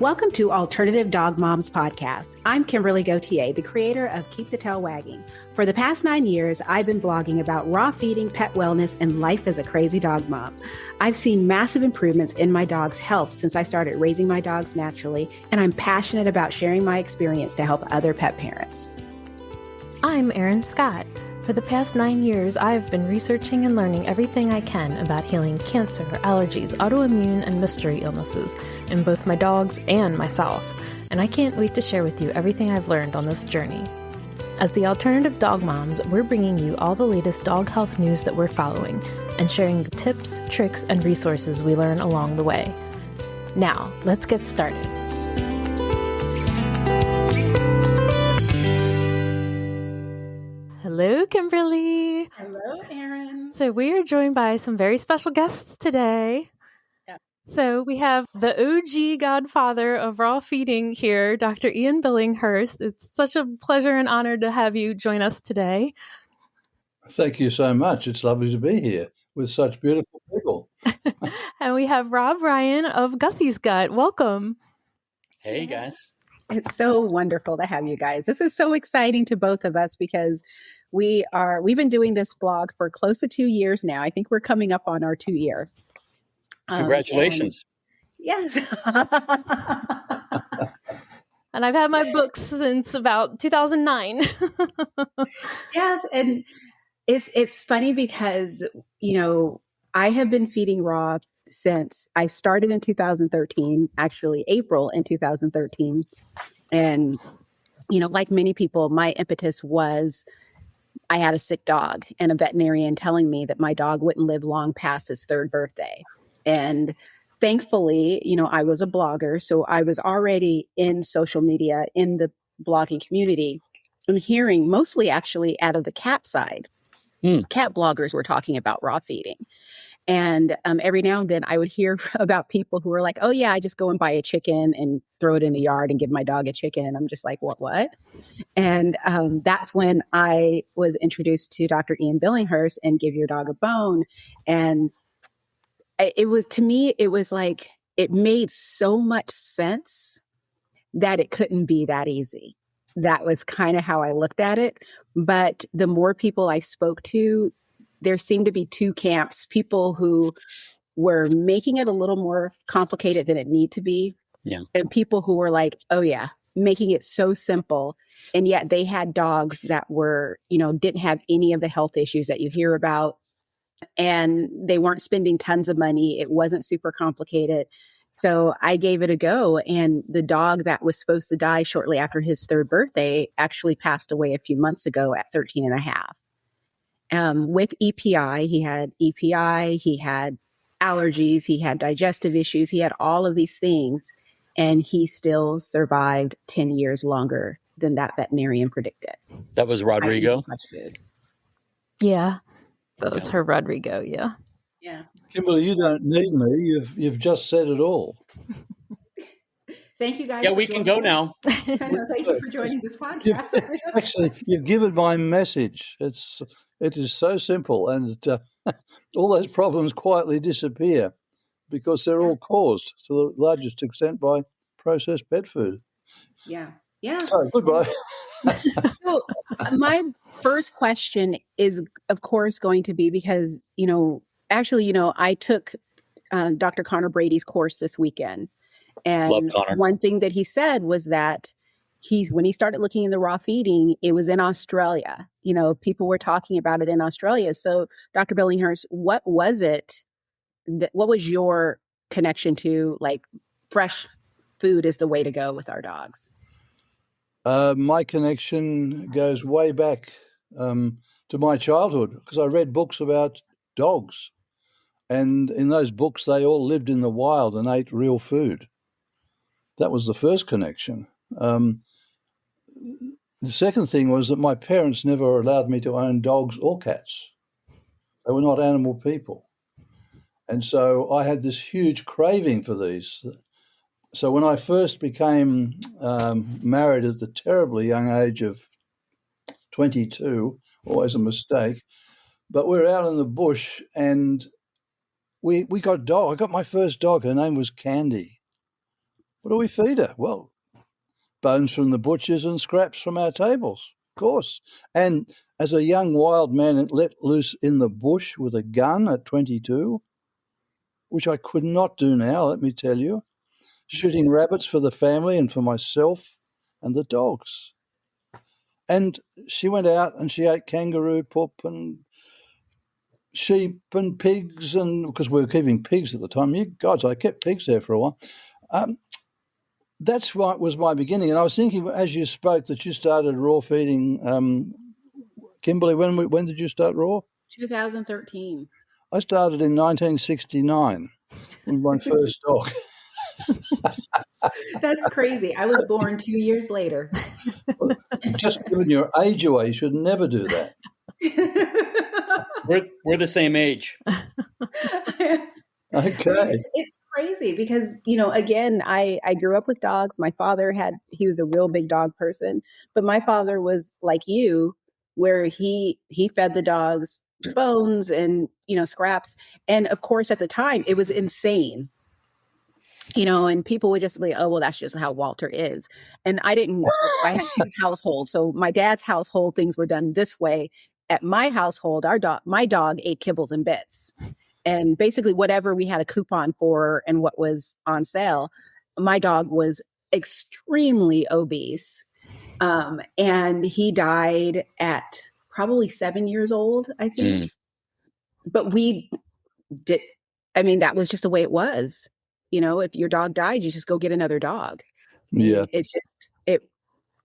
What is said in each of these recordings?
Welcome to Alternative Dog Moms Podcast. I'm Kimberly Gauthier, the creator of Keep the Tail Wagging. For the past 9 years, I've been blogging about raw feeding, pet wellness, and life as a crazy dog mom. I've seen massive improvements in my dog's health since I started raising my dogs naturally, and I'm passionate about sharing my experience to help other pet parents. I'm Erin Scott. For the past 9 years, I've been researching and learning everything I can about healing cancer, allergies, autoimmune, and mystery illnesses in both my dogs and myself, and I can't wait to share with you everything I've learned on this journey. As the Alternative Dog Moms, we're bringing you all the latest dog health news that we're following and sharing the tips, tricks, and resources we learn along the way. Now, let's get started. Hello, Kimberly. Hello, Erin. So we are joined by some very special guests today. Yes. So we have the OG godfather of raw feeding here, Dr. Ian Billinghurst. It's such a pleasure and honor to have you join us today. Thank you so much. It's lovely to be here with such beautiful people. And we have Rob Ryan of Gussy's Gut. Welcome. Hey, guys. It's so wonderful to have you guys. This is so exciting to both of us because we've been doing this blog for close to 2 years now. I think we're coming up on our 2 year. Congratulations. Yes. And I've had my books since about 2009. Yes. And it's funny because, I have been feeding raw since I started in 2013, actually April in 2013. And, like many people, my impetus was I had a sick dog and a veterinarian telling me that my dog wouldn't live long past his third birthday. And thankfully, I was a blogger, so I was already in social media, in the blogging community, and hearing mostly actually out of the cat side. Cat bloggers were talking about raw feeding. And every now and then I would hear about people who were like, oh, yeah, I just go and buy a chicken and throw it in the yard and give my dog a chicken. And I'm just like, what? And that's when I was introduced to Dr. Ian Billinghurst and Give Your Dog a Bone. And it was like it made so much sense that it couldn't be that easy. That was kind of how I looked at it. But the more people I spoke to, there seemed to be two camps, people who were making it a little more complicated than it need to be. Yeah. And people who were like, oh yeah, making it so simple. And yet they had dogs that were, didn't have any of the health issues that you hear about. And they weren't spending tons of money. It wasn't super complicated. So I gave it a go. And the dog that was supposed to die shortly after his third birthday actually passed away a few months ago at 13 and a half. With EPI, he had allergies, he had digestive issues, he had all of these things, and he still survived 10 years longer than that veterinarian predicted. That was Rodrigo? Yeah, that was her Rodrigo, yeah. Yeah. Kimberly, you don't need me. You've just said it all. Thank you guys. Yeah, we can go now. Thank you for joining this podcast. You've given my message. It is so simple, and all those problems quietly disappear because they're all caused to the largest extent by processed pet food. Yeah. Yeah. So, goodbye. So, my first question is, of course, going to be because, I took Dr. Connor Brady's course this weekend. And one thing that he said was that when he started looking into raw feeding, it was in Australia. People were talking about it in Australia. So, Dr. Billinghurst, what was it? What was your connection to fresh food is the way to go with our dogs? My connection goes way back to my childhood because I read books about dogs. And in those books, they all lived in the wild and ate real food. That was the first connection. The second thing was that my parents never allowed me to own dogs or cats. They were not animal people. And so I had this huge craving for these. So when I first became married at the terribly young age of 22, always a mistake, but we were out in the bush and we got a dog. I got my first dog. Her name was Candy. What do we feed her? Well, bones from the butchers and scraps from our tables, of course. And as a young wild man let loose in the bush with a gun at 22, which I could not do now, let me tell you, shooting rabbits for the family and for myself and the dogs. And she went out and she ate kangaroo poop and sheep and pigs, and because we were keeping pigs at the time. I kept pigs there for a while. That's right, was my beginning. And I was thinking, as you spoke, that you started raw feeding. Kimberly, when did you start raw? 2013. I started in 1969 with my first dog. That's crazy. I was born 2 years later. Well, just giving your age away, you should never do that. We're the same age. Okay. It's crazy because, again, I grew up with dogs. My father he was a real big dog person, but my father was like you, where he fed the dogs bones and, scraps. And of course, at the time it was insane, and people would just be like, oh, well, that's just how Walter is. And I had two households. So my dad's household, things were done this way. At my household, my dog ate kibbles and bits. And basically whatever we had a coupon for and what was on sale, my dog was extremely obese. And he died at probably 7 years old, I think. But that was just the way it was. If your dog died, you just go get another dog. Yeah.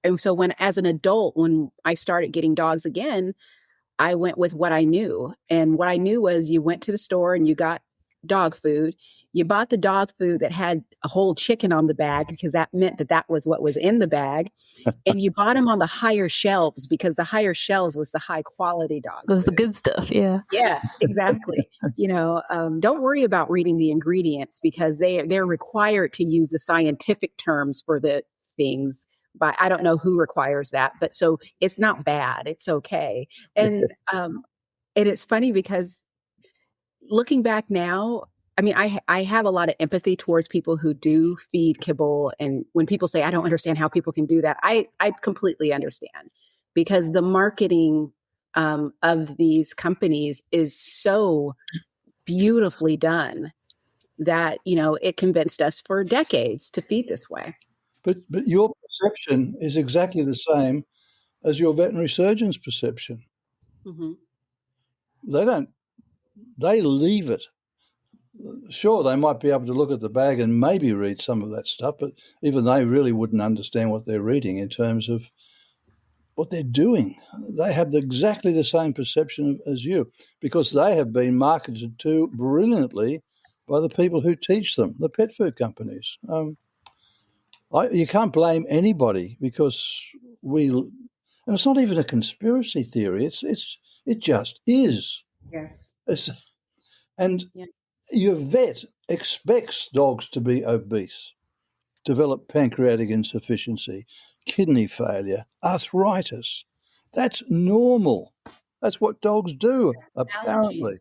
And so as an adult, when I started getting dogs again, I went with what I knew. And what I knew was you went to the store and you got dog food. You bought the dog food that had a whole chicken on the bag because that meant that was what was in the bag. And you bought them on the higher shelves because the higher shelves was the high quality dog It was food. the good stuff. Yeah. Yes, exactly. Don't worry about reading the ingredients because they're required to use the scientific terms for the things. But I don't know who requires that, but so it's not bad. It's okay. And it's funny because looking back now, I have a lot of empathy towards people who do feed kibble. And when people say, I don't understand how people can do that, I completely understand because the marketing of these companies is so beautifully done that, it convinced us for decades to feed this way. But your perception is exactly the same as your veterinary surgeon's perception. Mm-hmm. They leave it. Sure, they might be able to look at the bag and maybe read some of that stuff, but even they really wouldn't understand what they're reading in terms of what they're doing. They have exactly the same perception as you because they have been marketed to brilliantly by the people who teach them, the pet food companies. You can't blame anybody because and it's not even a conspiracy theory. It just is. Yes. Your vet expects dogs to be obese, develop pancreatic insufficiency, kidney failure, arthritis. That's normal. That's what dogs do, apparently. Allergies.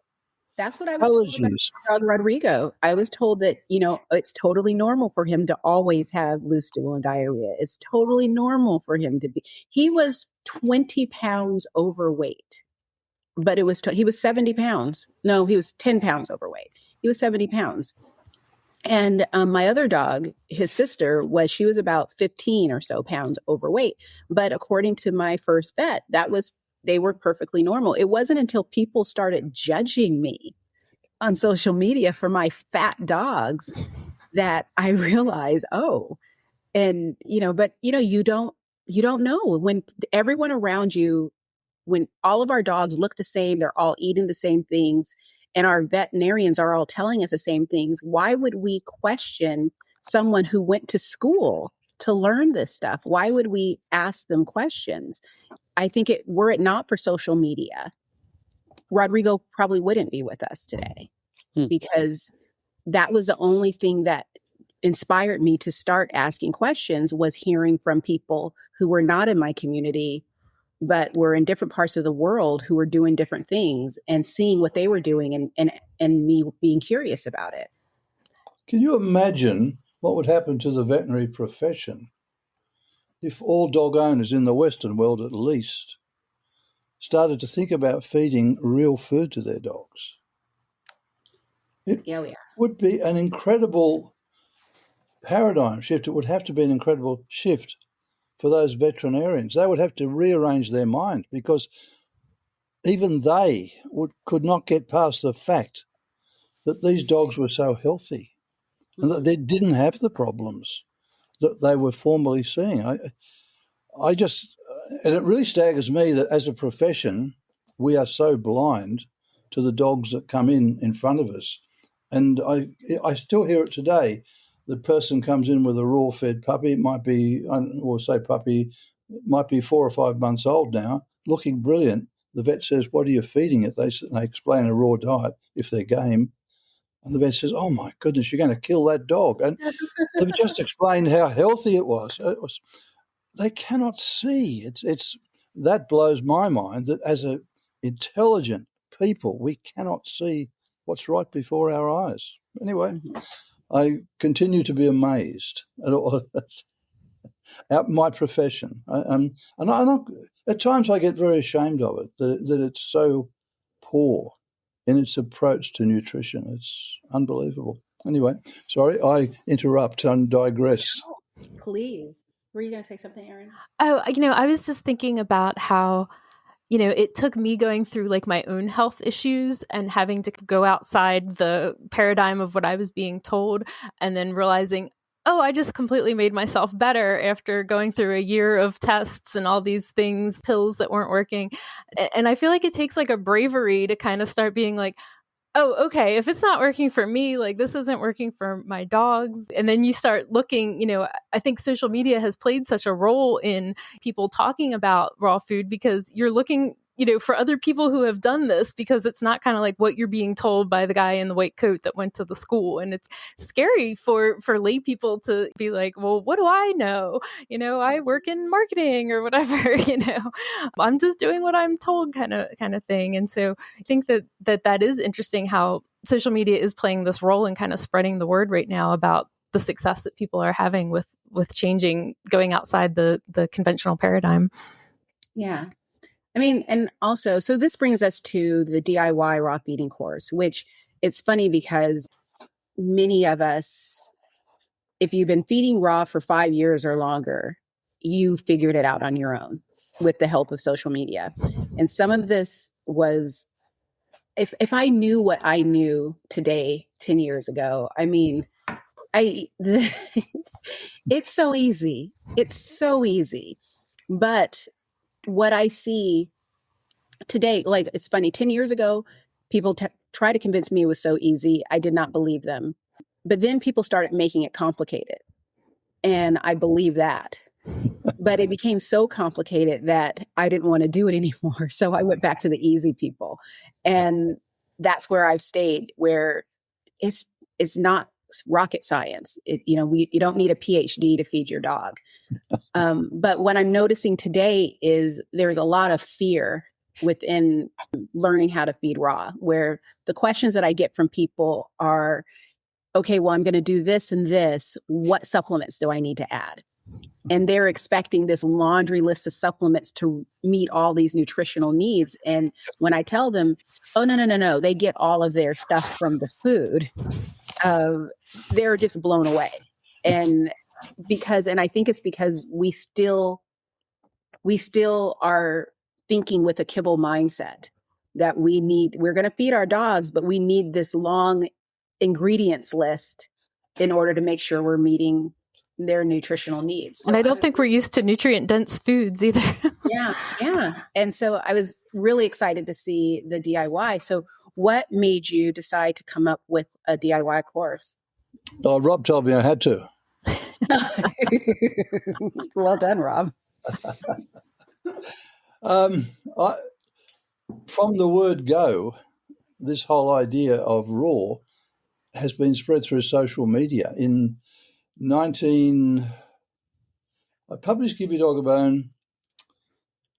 That's what I was told about my dog Rodrigo. I was told that, it's totally normal for him to always have loose stool and diarrhea. It's totally normal for him to be. He was 20 pounds overweight, but he was 70 pounds. No, he was 10 pounds overweight. He was 70 pounds. And my other dog, his sister, she was about 15 or so pounds overweight. But according to my first vet, they were perfectly normal. It wasn't until people started judging me on social media for my fat dogs that I realized, and you don't know when everyone around you, when all of our dogs look the same, they're all eating the same things, and our veterinarians are all telling us the same things. Why would we question someone who went to school to learn this stuff? Why would we ask them questions? I think were it not for social media, Rodrigo probably wouldn't be with us today because that was the only thing that inspired me to start asking questions was hearing from people who were not in my community, but were in different parts of the world who were doing different things and seeing what they were doing and me being curious about it. Can you imagine what would happen to the veterinary profession if all dog owners in the Western world at least started to think about feeding real food to their dogs. It would be an incredible paradigm shift. It would have to be an incredible shift for those veterinarians. They would have to rearrange their mind, because even they could not get past the fact that these dogs were so healthy and that they didn't have the problems that they were formerly seeing. I just, and it really staggers me that as a profession, we are so blind to the dogs that come in front of us. And I still hear it today. The person comes in with a raw-fed puppy, it might be, puppy, might be 4 or 5 months old now, looking brilliant. The vet says, what are you feeding it? They explain a raw diet if they're game. And the vet says, oh, my goodness, you're going to kill that dog. And they've just explained how healthy it was. They cannot see. It's that blows my mind, that as a intelligent people, we cannot see what's right before our eyes. Anyway, I continue to be amazed at all at my profession. And at times I get very ashamed of it, that it's so poor in its approach to nutrition. It's unbelievable. Anyway, sorry, I interrupt and digress. Oh, please. Were you going to say something, Erin? Oh, I was just thinking about how, it took me going through like my own health issues and having to go outside the paradigm of what I was being told, and then realizing, oh, I just completely made myself better after going through a year of tests and all these things, pills that weren't working. And I feel like it takes like a bravery to kind of start being like, oh, okay, if it's not working for me, like this isn't working for my dogs. And then you start looking, I think social media has played such a role in people talking about raw food, because you're looking, for other people who have done this, because it's not kind of like what you're being told by the guy in the white coat that went to the school. And it's scary for lay people to be like, well, what do I know? I work in marketing or whatever, I'm just doing what I'm told kind of thing. And so I think that is interesting how social media is playing this role in kind of spreading the word right now about the success that people are having with changing, going outside the conventional paradigm. Yeah. I mean, and also, so this brings us to the DIY raw feeding course, which it's funny because many of us, if you've been feeding raw for 5 years or longer, you figured it out on your own with the help of social media. And some of this was, if I knew what I knew today, 10 years ago, I mean, it's so easy. It's so easy. But what I see today, like, it's funny, 10 years ago, people try to convince me it was so easy. I did not believe them. But then people started making it complicated. And I believe that. But it became so complicated that I didn't want to do it anymore. So I went back to the easy people. And that's where I've stayed, where it's not rocket science. You don't need a PhD to feed your dog. But what I'm noticing today is there's a lot of fear within learning how to feed raw, where the questions that I get from people are, okay, well, I'm going to do this and this. What supplements do I need to add? And they're expecting this laundry list of supplements to meet all these nutritional needs. And when I tell them, oh, no, they get all of their stuff from the food, they're just blown away. And I think it's because we still are thinking with a kibble mindset that we're going to feed our dogs, but we need this long ingredients list in order to make sure we're meeting their nutritional needs. And I don't think we're used to nutrient dense foods either. Yeah. And so I was really excited to see the DIY. So what made you decide to come up with a DIY course? Oh, Rob told me I had to. Well done, Rob. From the word go, this whole idea of raw has been spread through social media. I published Give Your Dog a Bone.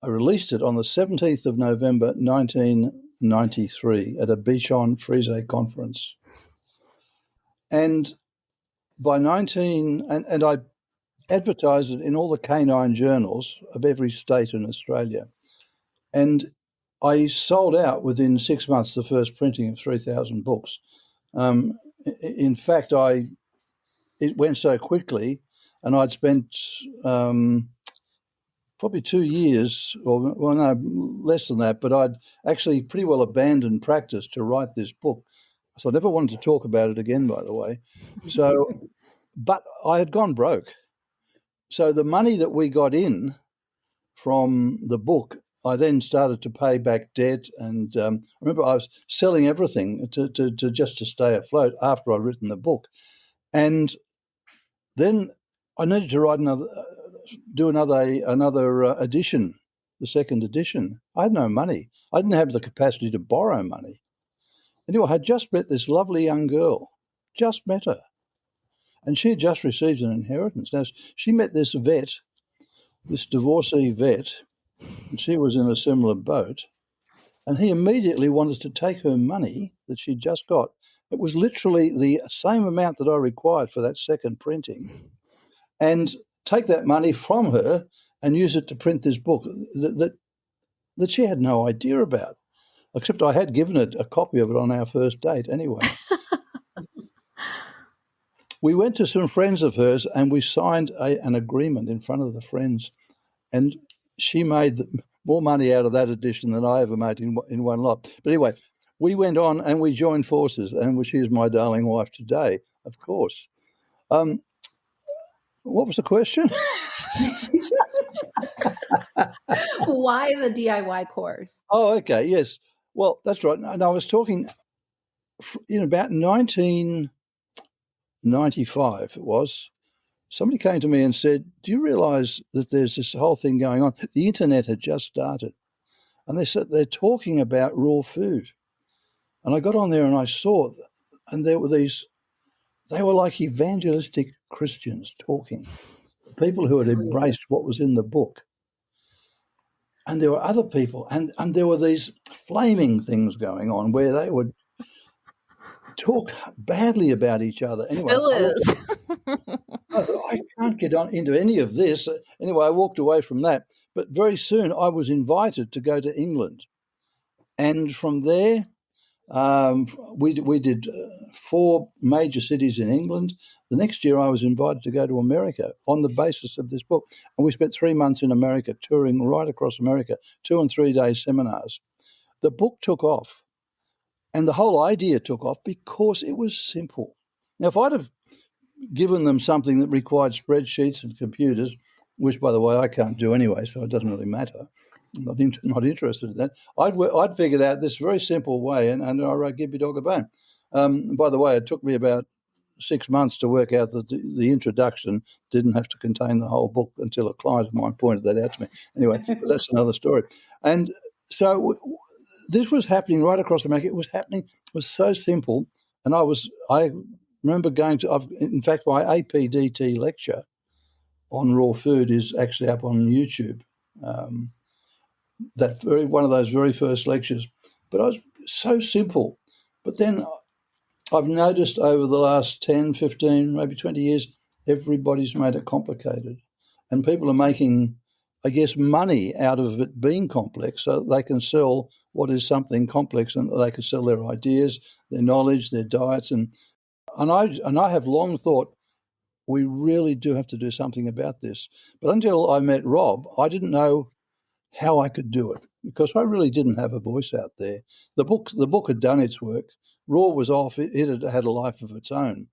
I released it on the 17th of November, 1993 at a Bichon Frise conference. And by 19, and I advertised it in all the canine journals of every state in Australia. And I sold out within 6 months the first printing of 3,000 books. In fact, it went so quickly, and I'd spent probably 2 years, or well, no, less than that, but I'd actually pretty well abandoned practice to write this book. So I never wanted to talk about it again, by the way. So, but I had gone broke. So the money that we got in from the book, I then started to pay back debt. And I remember I was selling everything to just to stay afloat after I'd written the book. And then I needed to write another edition, the second edition. I had no money. I didn't have the capacity to borrow money. Anyway, I had just met this lovely young girl, just met her. And she had just received an inheritance. Now, she met this vet, this divorcee vet, and she was in a similar boat. And he immediately wanted to take her money that she'd just got. It was literally the same amount that I required for that second printing, and take that money from her and use it to print this book that she had no idea about, except I had given it a copy of it on our first date anyway. We went to some friends of hers and we signed an agreement in front of the friends, and she made more money out of that edition than I ever made in one lot. But anyway, we went on and we joined forces, and she is my darling wife today, of course. What was the question? Why the DIY course? Oh, okay, yes. Well, that's right. And I was talking in about 1995, it was. Somebody came to me and said, do you realise that there's this whole thing going on? The internet had just started. And they said they're talking about raw food. And I got on there and I saw, and there were these, they were like evangelistic Christians talking, people who had embraced what was in the book. And there were other people, and there were these flaming things going on where they would talk badly about each other. Anyway, Still is. I can't get on into any of this. Anyway, I walked away from that. But very soon I was invited to go to England. And from there, we did 4 major cities in England. The next year I was invited to go to America on the basis of this book. And we spent 3 months in America, touring right across America, 2 and 3 day seminars. The book took off, and the whole idea took off because it was simple. Now, if I'd have given them something that required spreadsheets and computers, which, by the way, I can't do anyway, so it doesn't really matter. I'm not interested in that. I'd figured out this very simple way, and I wrote Give Your Dog a Bone. By the way, it took me about 6 months to work out that the introduction didn't have to contain the whole book until a client of mine pointed that out to me. Anyway, that's another story. And so this was happening right across America. It was so simple. And I remember going to, in fact, my APDT lecture on raw food is actually up on YouTube. One of those very first lectures. But I was so simple. But then I've noticed over the last 10, 15, maybe 20 years, everybody's made it complicated. And people are making, I guess, money out of it being complex so they can sell what is something complex, and they can sell their ideas, their knowledge, their diets. And I have long thought we really do have to do something about this. But until I met Rob, I didn't know how I could do it because I really didn't have a voice out there. The book had done its work. Raw was off. It had a life of its own.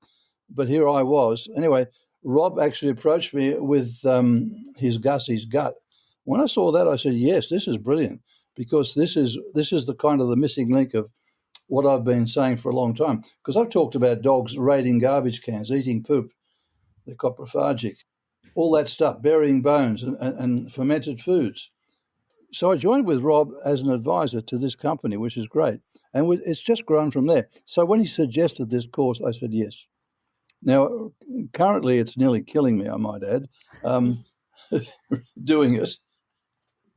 But here I was. Anyway, Rob actually approached me with his Gussy's Gut. When I saw that, I said, yes, this is brilliant, because this is the kind of the missing link of what I've been saying for a long time. Because I've talked about dogs raiding garbage cans, eating poop, they're coprophagic, all that stuff, burying bones and fermented foods. So I joined with Rob as an advisor to this company, which is great. And it's just grown from there. So when he suggested this course, I said yes. Now, currently it's nearly killing me, I might add, doing it.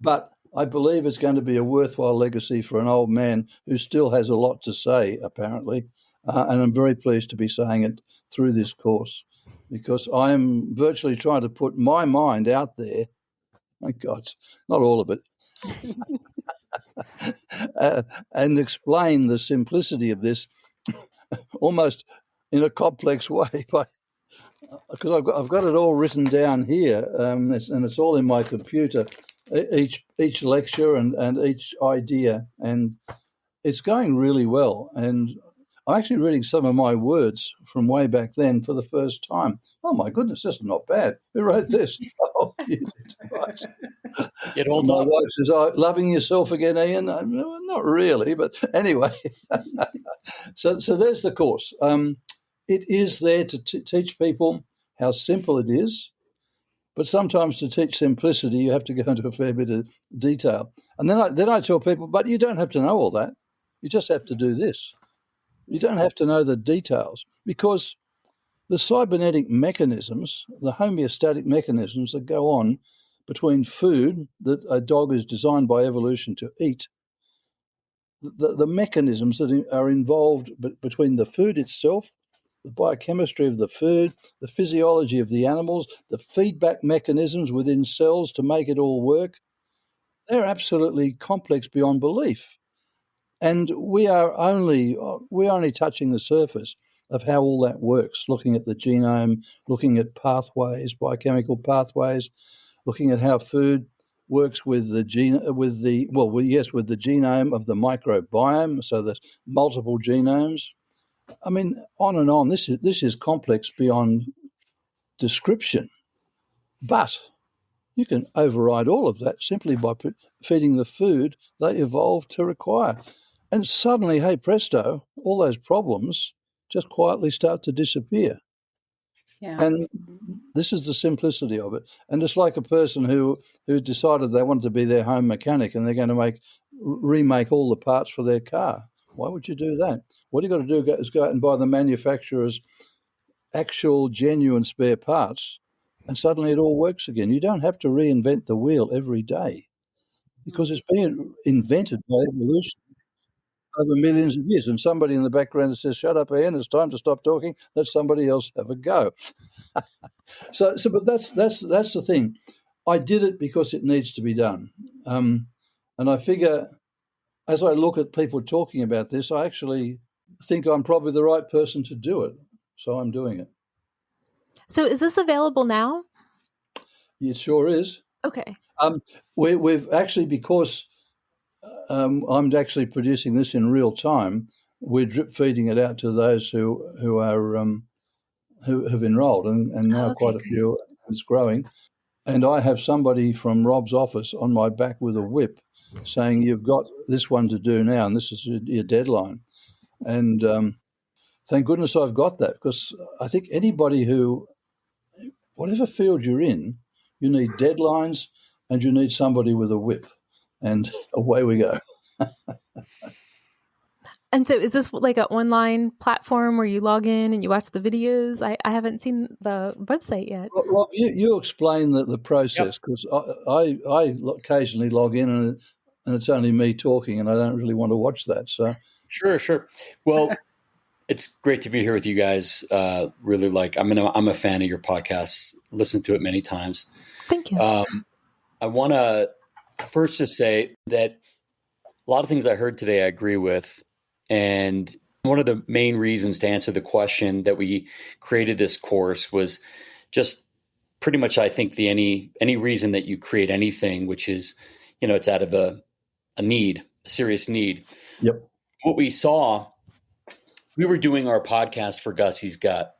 But I believe it's going to be a worthwhile legacy for an old man who still has a lot to say, apparently. And I'm very pleased to be saying it through this course. because I'm virtually trying to put my mind out there. My God, not all of it. And explain the simplicity of this almost in a complex way, because I've got it all written down here, and it's all in my computer. Each lecture and each idea, and it's going really well. And I'm actually reading some of my words from way back then for the first time. Oh my goodness, this is not bad. Who wrote this? Oh, Jesus Christ. It holds My up. wife says, "Oh, loving yourself again, Ian?" Not really, but anyway. So there's the course. It is there to teach people how simple it is, but sometimes to teach simplicity, you have to go into a fair bit of detail. And then I tell people, but you don't have to know all that. You just have to do this. You don't have to know the details, because the cybernetic mechanisms, the homeostatic mechanisms that go on between food that a dog is designed by evolution to eat, the mechanisms that are involved between the food itself, the biochemistry of the food, the physiology of the animals, the feedback mechanisms within cells to make it all work, they're absolutely complex beyond belief. And we're only touching the surface of how all that works, looking at the genome, looking at pathways, biochemical pathways, looking at how food works with the genome of the microbiome, so there's multiple genomes. I mean, on and on. This is complex beyond description, but you can override all of that simply by feeding the food they evolved to require. And suddenly, hey presto, all those problems just quietly start to disappear. Yeah. And this is the simplicity of it. And it's like a person who decided they wanted to be their home mechanic and they're going to remake all the parts for their car. Why would you do that? What you got to do is go out and buy the manufacturer's actual genuine spare parts, and suddenly it all works again. You don't have to reinvent the wheel every day, because it's been invented by evolution over millions of years. And somebody in the background says, "Shut up, Ian, it's time to stop talking. Let somebody else have a go." But that's the thing. I did it because it needs to be done. And I figure, as I look at people talking about this, I actually think I'm probably the right person to do it. So I'm doing it. So is this available now? It sure is. Okay. We've actually, because I'm actually producing this in real time, we're drip feeding it out to those who have enrolled, and now quite a few. It's growing. And I have somebody from Rob's office on my back with a whip saying, "You've got this one to do now, and this is your deadline." And thank goodness I've got that, because I think anybody whatever field you're in, you need deadlines and you need somebody with a whip, and away we go. And so is this like an online platform where you log in and you watch the videos? I haven't seen the website yet. Rob, you explain the process, because I occasionally log in and it's only me talking, and I don't really want to watch that. So Sure. Well, it's great to be here with you guys. Really, I'm a fan of your podcast. Listened to it many times. Thank you. I want to first just say that a lot of things I heard today I agree with. And one of the main reasons to answer the question that we created this course was just pretty much, I think, any reason that you create anything, which is, it's out of a need, a serious need. Yep. What we saw, we were doing our podcast for Gussy's Gut,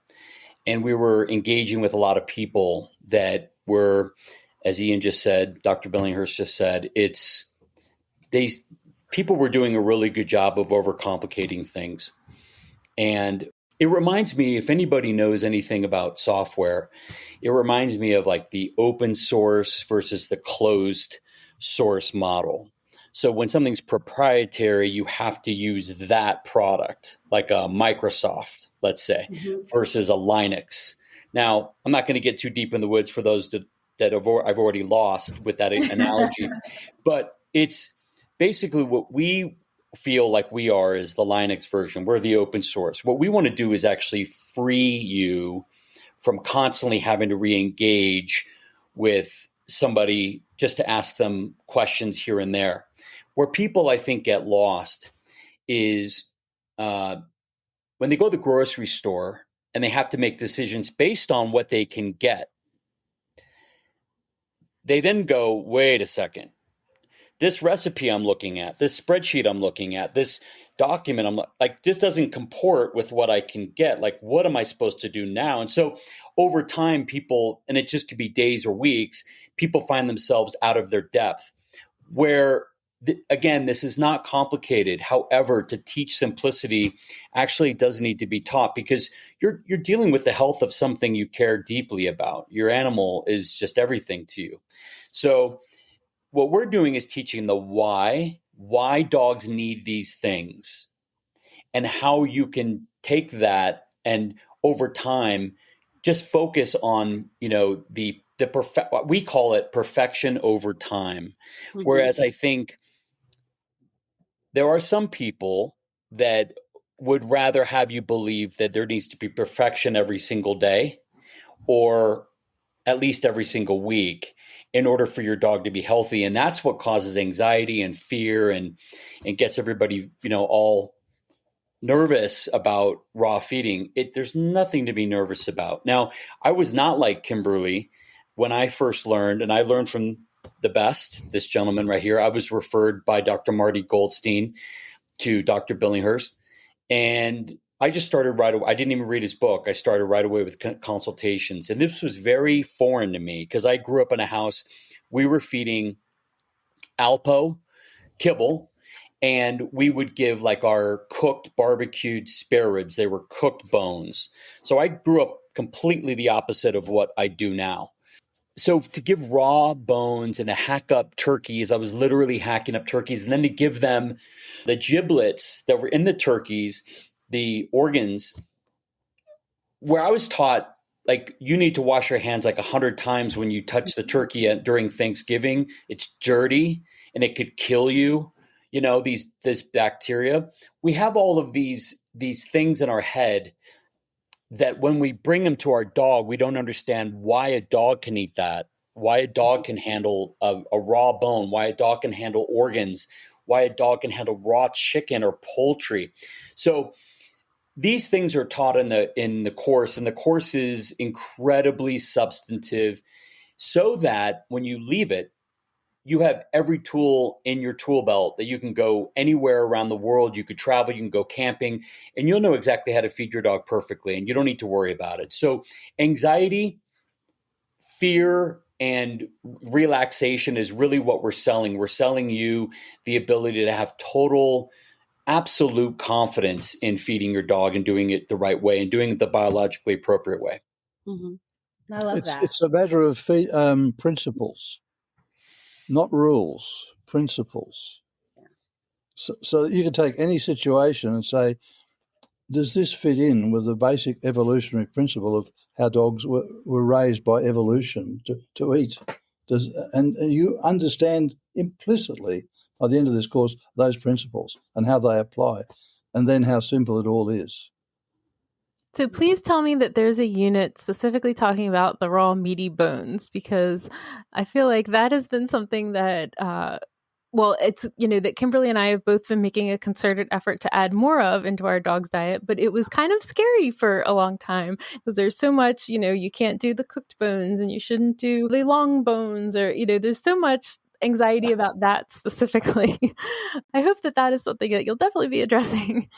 and we were engaging with a lot of people that were, as Ian just said, Dr. Billinghurst just said, people were doing a really good job of overcomplicating things. And it reminds me, if anybody knows anything about software, it reminds me of like the open source versus the closed source model. So when something's proprietary, you have to use that product, like a Microsoft, let's say, versus a Linux. Now, I'm not going to get too deep in the woods for those that I've already lost with that analogy, but it's basically what we feel like we are is the Linux version. We're the open source. What we want to do is actually free you from constantly having to re-engage with somebody just to ask them questions here and there. Where people, I think, get lost is when they go to the grocery store and they have to make decisions based on what they can get. They then go, wait a second. This recipe I'm looking at, this spreadsheet I'm looking at, this document, I'm like, this doesn't comport with what I can get. Like, what am I supposed to do now? And so over time, people, and it just could be days or weeks, people find themselves out of their depth where, again, this is not complicated. However, to teach simplicity actually does need to be taught because you're dealing with the health of something you care deeply about. Your animal is just everything to you. So what we're doing is teaching the why dogs need these things and how you can take that and over time just focus on, we call it perfection over time. Mm-hmm. Whereas I think there are some people that would rather have you believe that there needs to be perfection every single day or at least every single week in order for your dog to be healthy. And that's what causes anxiety and fear and gets everybody, all nervous about raw feeding. There's nothing to be nervous about. Now, I was not like Kimberly when I first learned, and I learned from the best, this gentleman right here. I was referred by Dr. Marty Goldstein to Dr. Billinghurst. And I just started right away. I didn't even read his book. I started right away with consultations. And this was very foreign to me because I grew up in a house. We were feeding Alpo, kibble, and we would give like our cooked barbecued spare ribs. They were cooked bones. So I grew up completely the opposite of what I do now. So to give raw bones and to hack up turkeys, I was literally hacking up turkeys. And then to give them the giblets that were in the turkeys, the organs, where I was taught, like, you need to wash your hands like 100 times when you touch the turkey during Thanksgiving. It's dirty and it could kill you, this bacteria. We have all of these things in our head that when we bring them to our dog, we don't understand why a dog can eat that, why a dog can handle a raw bone, why a dog can handle organs, why a dog can handle raw chicken or poultry. So these things are taught in the course, and the course is incredibly substantive so that when you leave it, you have every tool in your tool belt that you can go anywhere around the world. You could travel, you can go camping, and you'll know exactly how to feed your dog perfectly, and you don't need to worry about it. So anxiety, fear, and relaxation is really what we're selling. We're selling you the ability to have total, absolute confidence in feeding your dog and doing it the right way and doing it the biologically appropriate way. Mm-hmm. I love that. It's a matter of principles, not rules, principles. Yeah. So you can take any situation and say, does this fit in with the basic evolutionary principle of how dogs were raised by evolution to eat? And you understand implicitly by the end of this course those principles and how they apply, and then how simple it all is. So please tell me that there's a unit specifically talking about the raw meaty bones, because I feel like that has been something that it's, that Kimberly and I have both been making a concerted effort to add more of into our dog's diet, but it was kind of scary for a long time because there's so much, you can't do the cooked bones and you shouldn't do the long bones, or, there's so much anxiety about that specifically. I hope that is something that you'll definitely be addressing.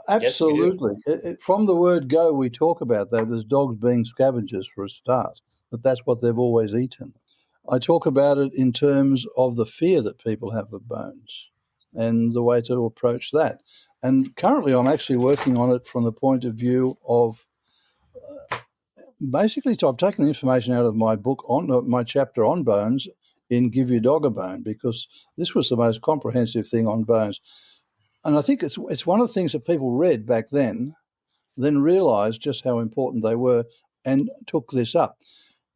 Absolutely. From the word go, we talk about that as dogs being scavengers for a start, but that's what they've always eaten. I talk about it in terms of the fear that people have of bones and the way to approach that. And currently I'm actually working on it from the point of view of basically I've taken the information out of my book, on my chapter on bones in Give Your Dog a Bone, because this was the most comprehensive thing on bones. And I think it's one of the things that people read back then realised just how important they were and took this up.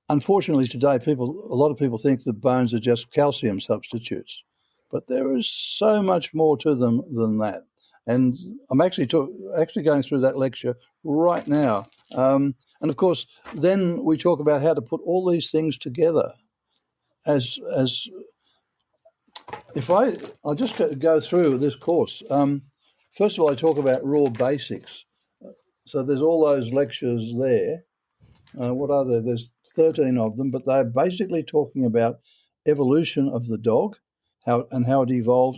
Unfortunately, today, a lot of people think that bones are just calcium substitutes, but there is so much more to them than that. And I'm actually going through that lecture right now. And And of course, then we talk about how to put all these things together. I'll just go through this course. First of all, I talk about raw basics. So there's all those lectures there. What are there? There's 13 of them, but they're basically talking about evolution of the dog, how it evolved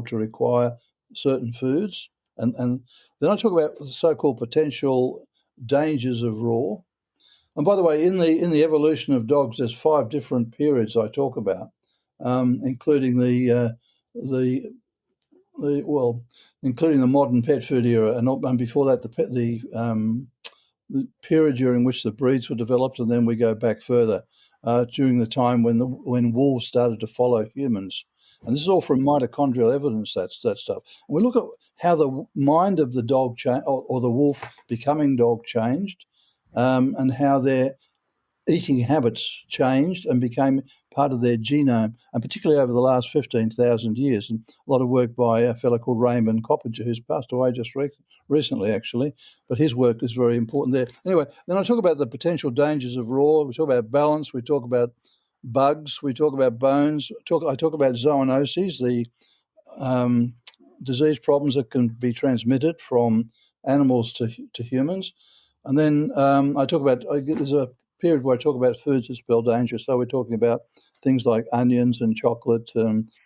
to require certain foods. And then I talk about the so-called potential dangers of raw. And by the way, in the evolution of dogs, there's 5 different periods I talk about, including including the modern pet food era, and before that the period during which the breeds were developed, and then we go back further during the time when wolves started to follow humans. And this is all from mitochondrial evidence, that stuff. And we look at how the mind of the dog or the wolf becoming dog changed, and how their eating habits changed and became part of their genome, and particularly over the last 15,000 years. And a lot of work by a fellow called Raymond Coppinger, who's passed away just recently, actually, but his work is very important there. Anyway, then I talk about the potential dangers of raw. We talk about balance. We talk about bugs. We talk about bones. I talk about zoonoses, the disease problems that can be transmitted from animals to humans. And then I talk about, there's a period where I talk about foods that spell danger. So we're talking about things like onions and chocolate,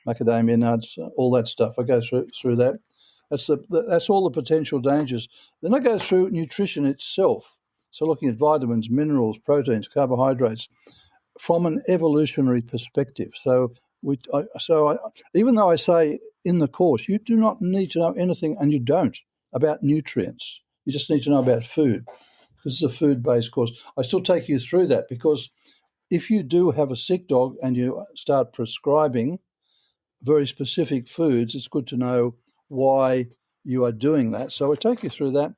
macadamia nuts, all that stuff. I go through that. That's all the potential dangers. Then I go through nutrition itself. So looking at vitamins, minerals, proteins, carbohydrates from an evolutionary perspective. So even though I say in the course, you do not need to know anything, and you don't, about nutrients. You just need to know about food, because it's a food-based course. I still take you through that, because if you do have a sick dog and you start prescribing very specific foods, it's good to know why you are doing that. So I take you through that.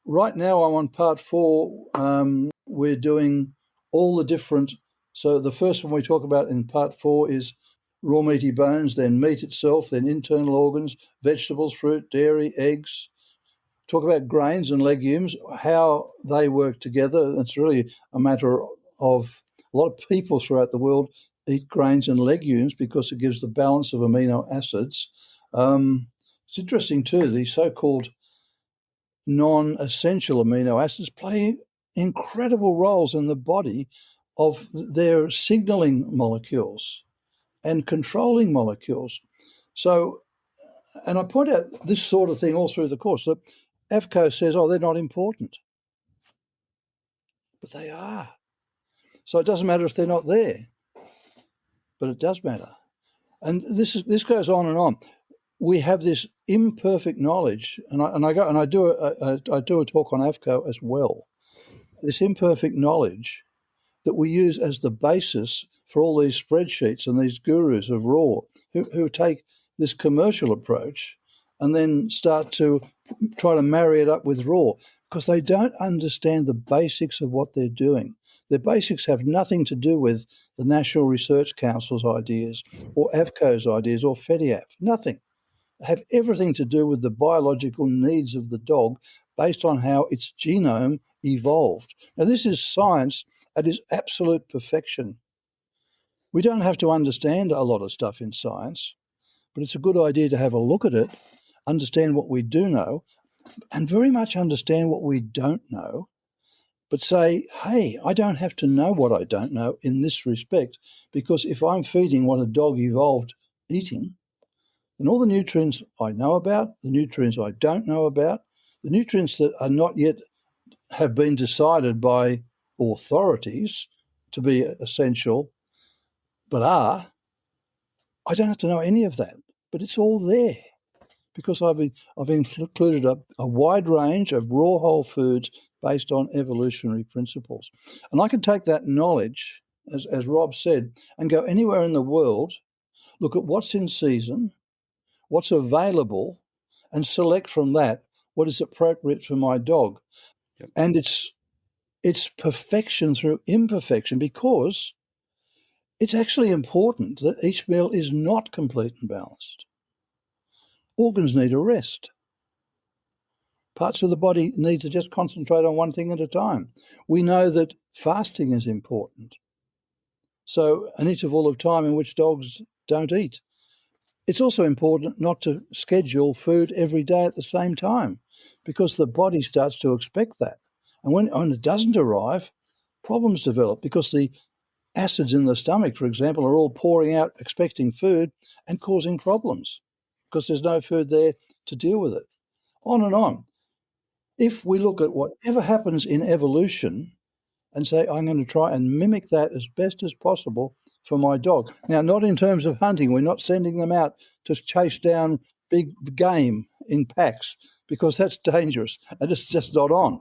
Right now I'm on part 4. We're doing all the different. So the first one we talk about in part 4 is raw meaty bones, then meat itself, then internal organs, vegetables, fruit, dairy, eggs. Talk about grains and legumes, how they work together. It's really a matter of a lot of people throughout the world eat grains and legumes because it gives the balance of amino acids. It's interesting too, the so-called non-essential amino acids play incredible roles in the body of their signaling molecules and controlling molecules. So, and I point out this sort of thing all through the course. So AFCO says, they're not important. But they are. So it doesn't matter if they're not there. But it does matter. And this goes on and on. We have this imperfect knowledge, and I do a talk on AFCO as well. This imperfect knowledge that we use as the basis for all these spreadsheets and these gurus of raw who take this commercial approach and then start to try to marry it up with raw, because they don't understand the basics of what they're doing. Their basics have nothing to do with the National Research Council's ideas or AFCO's ideas or FEDIAF, nothing. They have everything to do with the biological needs of the dog based on how its genome evolved. Now, this is science at its absolute perfection. We don't have to understand a lot of stuff in science, but it's a good idea to have a look at it, understand what we do know, and very much understand what we don't know, but say, hey, I don't have to know what I don't know in this respect, because if I'm feeding what a dog evolved eating, then all the nutrients I know about, the nutrients I don't know about, the nutrients that are not yet have been decided by authorities to be essential, but I don't have to know any of that, but it's all there, because I've included a wide range of raw whole foods based on evolutionary principles. And I can take that knowledge, as Rob said, and go anywhere in the world, look at what's in season, what's available, and select from that what is appropriate for my dog. Yep. And it's perfection through imperfection, because it's actually important that each meal is not complete and balanced. Organs need a rest. parts of the body need to just concentrate on one thing at a time. We know that fasting is important. So an interval of time in which dogs don't eat. It's also important not to schedule food every day at the same time, because the body starts to expect that. And when it doesn't arrive, problems develop, because the acids in the stomach, for example, are all pouring out expecting food and causing problems because there's no food there to deal with it. On and on. If we look at whatever happens in evolution and say, I'm going to try and mimic that as best as possible for my dog. Now, not in terms of hunting. We're not sending them out to chase down big game in packs, because that's dangerous and it's just not on.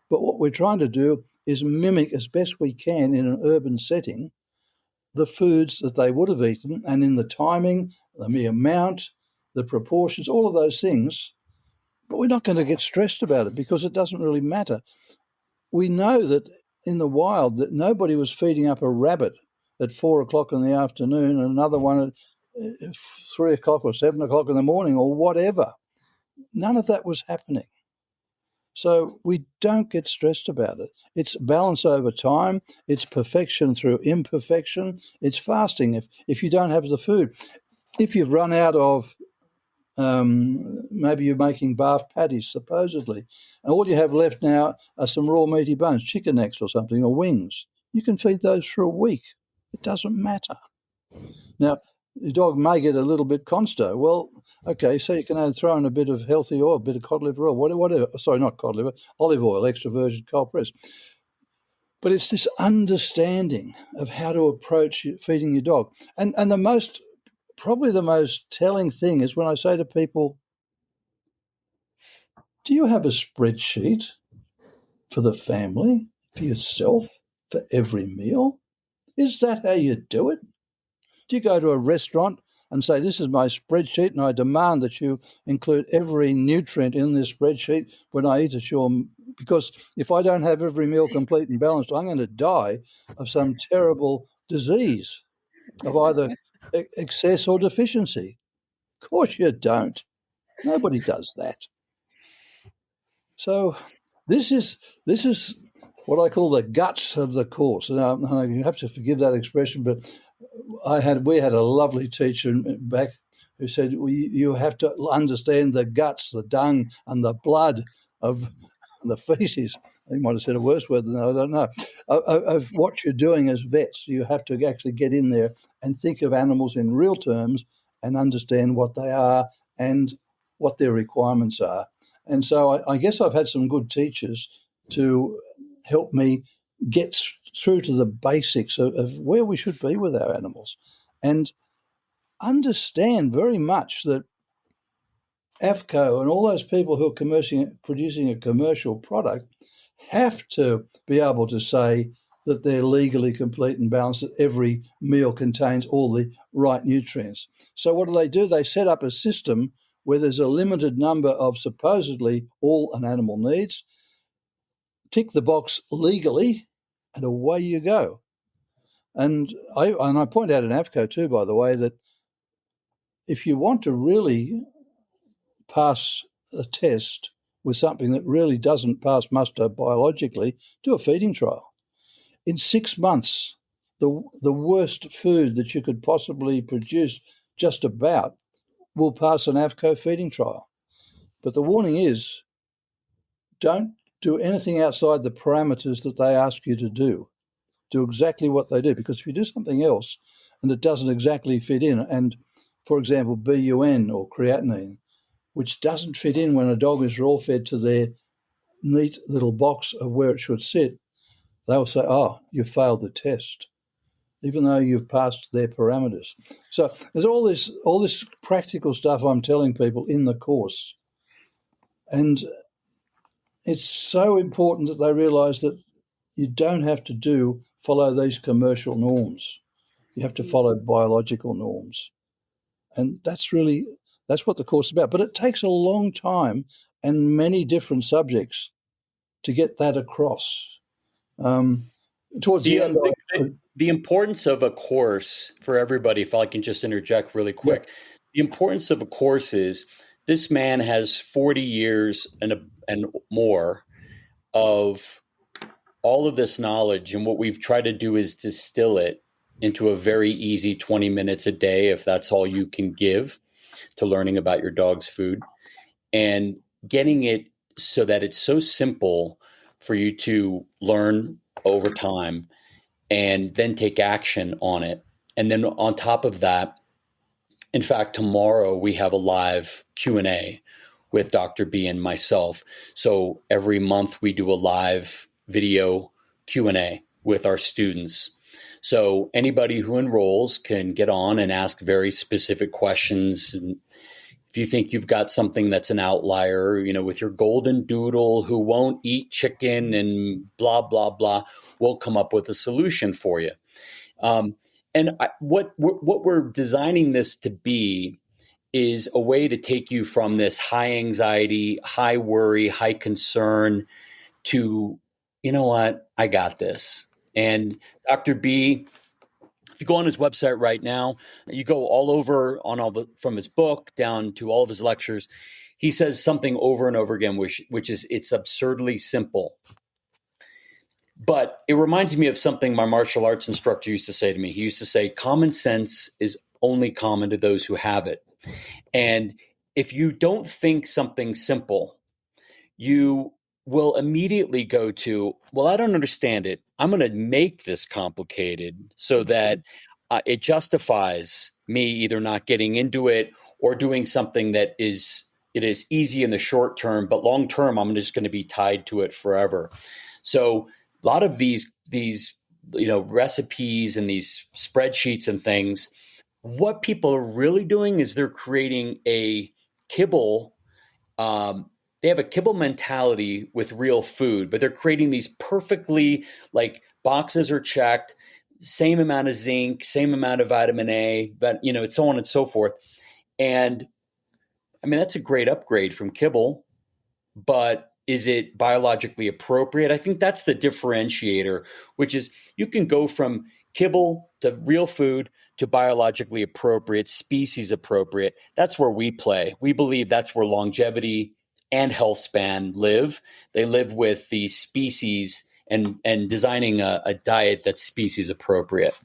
But what we're trying to do is mimic as best we can in an urban setting the foods that they would have eaten, and in the timing, the amount, the proportions, all of those things. But we're not going to get stressed about it because it doesn't really matter. We know that in the wild that nobody was feeding up a rabbit at 4 o'clock in the afternoon and another one at 3 o'clock or 7 o'clock in the morning or whatever. None of that was happening. So we don't get stressed about it. It's balance over time. It's perfection through imperfection. It's fasting if you don't have the food. If you've run out of, maybe you're making bath patties, supposedly, and all you have left now are some raw meaty bones, chicken necks or something, or wings. You can feed those for a week. It doesn't matter. Now, the dog may get a little bit consto. Well, okay, so you can throw in a bit of healthy oil, a bit of cod liver oil, whatever. Sorry, not cod liver, olive oil, extra virgin cold press. But it's this understanding of how to approach feeding your dog. And probably the most telling thing is when I say to people, do you have a spreadsheet for the family, for yourself, for every meal? Is that how you do it? Do you go to a restaurant and say, this is my spreadsheet and I demand that you include every nutrient in this spreadsheet when I eat it? Because if I don't have every meal complete and balanced, I'm going to die of some terrible disease of either excess or deficiency. Of course you don't. Nobody does that. So this is what I call the guts of the course. And you have to forgive that expression, but we had a lovely teacher back who said, you have to understand the guts, the dung and the blood of the feces. He might have said a worse word than that, I don't know, of what you're doing as vets. You have to actually get in there and think of animals in real terms and understand what they are and what their requirements are. And so I guess I've had some good teachers to help me get through to the basics of where we should be with our animals and understand very much that AFCO and all those people who are producing a commercial product have to be able to say that they're legally complete and balanced, that every meal contains all the right nutrients. So what do? They set up a system where there's a limited number of supposedly all an animal needs, tick the box legally, and away you go. And I point out in AFCO too, by the way, that if you want to really pass a test with something that really doesn't pass muster biologically, do a feeding trial. In 6 months, the worst food that you could possibly produce just about will pass an AFCO feeding trial. But the warning is, don't do anything outside the parameters that they ask you to do. Do exactly what they do, because if you do something else and it doesn't exactly fit in, and for example, BUN or creatinine, which doesn't fit in when a dog is raw fed to their neat little box of where it should sit, they'll say, oh, you failed the test, even though you've passed their parameters. So there's all this practical stuff I'm telling people in the course. And it's so important that they realise that you don't have to follow these commercial norms. You have to follow biological norms. And that's what the course is about. But it takes a long time and many different subjects to get that across. Towards the end, the importance of a course for everybody, if I can just interject really quick, The importance of a course is this man has 40 years and and more of all of this knowledge. And what we've tried to do is distill it into a very easy 20 minutes a day, if that's all you can give to learning about your dog's food, and getting it so that it's so simple for you to learn over time and then take action on it. And then on top of that, in fact, tomorrow we have a live Q&A with Dr. B and myself. So every month we do a live video Q&A with our students. So anybody who enrolls can get on and ask very specific questions. And if you think you've got something that's an outlier, with your golden doodle who won't eat chicken and blah, blah, blah, we'll come up with a solution for you. What we're designing this to be is a way to take you from this high anxiety, high worry, high concern to, you know what, I got this. And Dr. B, if you go on his website right now, you go all over on from his book down to all of his lectures, he says something over and over again, which is it's absurdly simple. But it reminds me of something my martial arts instructor used to say to me. He used to say, common sense is only common to those who have it. And if you don't think something simple, you will immediately go to, well, I don't understand it. I'm going to make this complicated so that it justifies me either not getting into it or doing something that is easy in the short term, but long term, I'm just going to be tied to it forever. So a lot of these recipes and these spreadsheets and things, what people are really doing is they're creating a kibble. They have a kibble mentality with real food, but they're creating these perfectly, like, boxes are checked, same amount of zinc, same amount of vitamin A, but so on and so forth. And I mean, that's a great upgrade from kibble, but is it biologically appropriate? I think that's the differentiator, which is you can go from kibble to real food to biologically appropriate, species appropriate. That's where we play. We believe that's where longevity and health span live. They live with the species and designing a diet that's species appropriate.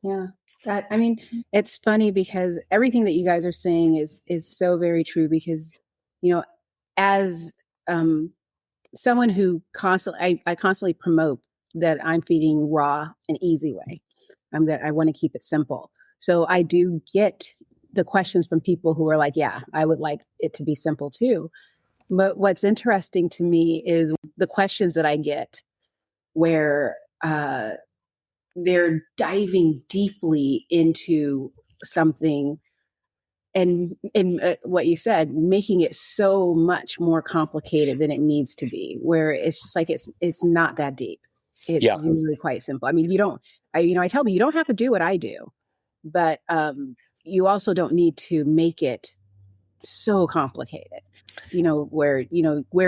Yeah. It's funny because everything that you guys are saying is so very true because, as someone who I constantly promote that I'm feeding raw and easy way. I want to keep it simple. So I do get the questions from people who are like, yeah, I would like it to be simple too. But what's interesting to me is the questions that I get where they're diving deeply into something and what you said, making it so much more complicated than it needs to be, where it's just like, it's not that deep. It's really quite simple. I mean, I tell people you don't have to do what I do, but you also don't need to make it so complicated, where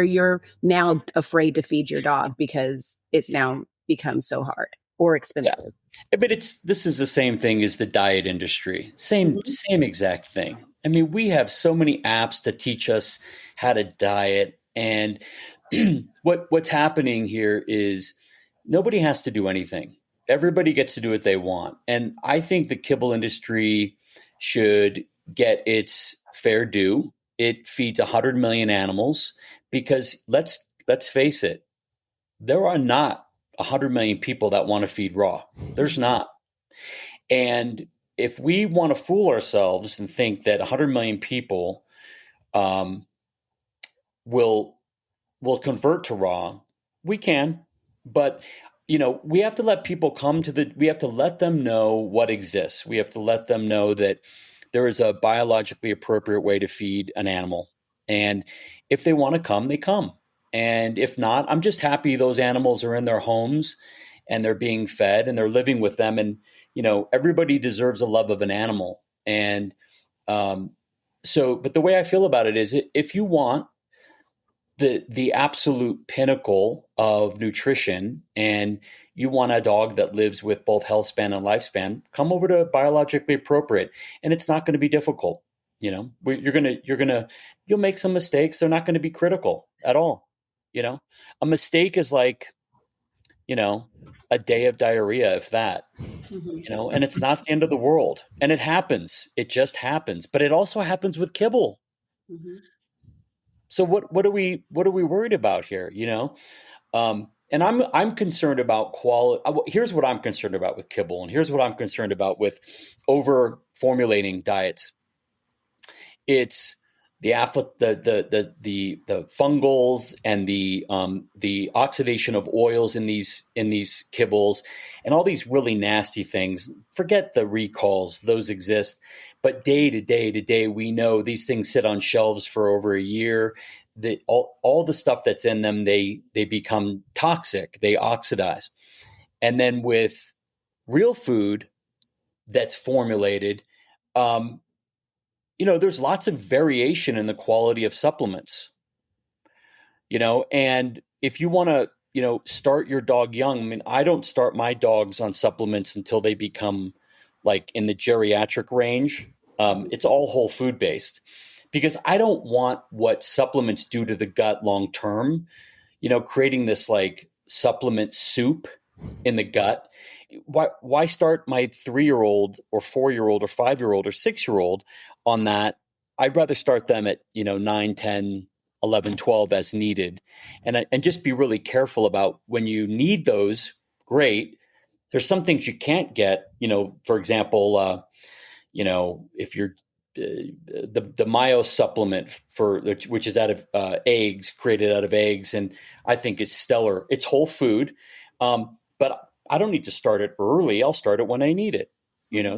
you're now afraid to feed your dog because it's now become so hard or expensive. Yeah. But this is the same thing as the diet industry. Same exact thing. I mean, we have so many apps to teach us how to diet. And what's happening here is nobody has to do anything. Everybody gets to do what they want. And I think the kibble industry should get its fair due. It feeds 100 million animals because let's face it, there are not 100 million people that want to feed raw. There's not. And if we want to fool ourselves and think that 100 million people will convert to raw, we can. But, we have to let people we have to let them know what exists. We have to let them know that there is a biologically appropriate way to feed an animal. And if they want to come, they come. And if not, I'm just happy those animals are in their homes and they're being fed and they're living with them. And, everybody deserves the love of an animal. And but the way I feel about it is if you want the absolute pinnacle of nutrition and you want a dog that lives with both health span and lifespan, come over to biologically appropriate. And it's not going to be difficult. You'll make some mistakes. They're not going to be critical at all. A mistake is like, a day of diarrhea, if that, and it's not the end of the world. And it happens. It just happens. But it also happens with kibble. Mm-hmm. So what are we worried about here? And I'm concerned about quality. Here's what I'm concerned about with kibble, and here's what I'm concerned about with over formulating diets. It's the fungals and the oxidation of oils in these kibbles and all these really nasty things. Forget the recalls; those exist. But day to day, we know these things sit on shelves for over a year. All the stuff that's in them, they become toxic. They oxidize. And then with real food that's formulated, there's lots of variation in the quality of supplements. And if you want to, start your dog young, I mean, I don't start my dogs on supplements until they become like in the geriatric range. It's all whole food based because I don't want what supplements do to the gut long term, creating this like supplement soup in the gut. Why start my 3-year-old or 4-year-old or 5-year-old or 6-year-old on that? I'd rather start them at, 9, 10, 11, 12 as needed. And just be really careful about when you need those, great. There's some things you can't get, for example, if you're the Myo supplement which is out of eggs, created out of eggs, and I think is stellar. It's whole food, but I don't need to start it early. I'll start it when I need it.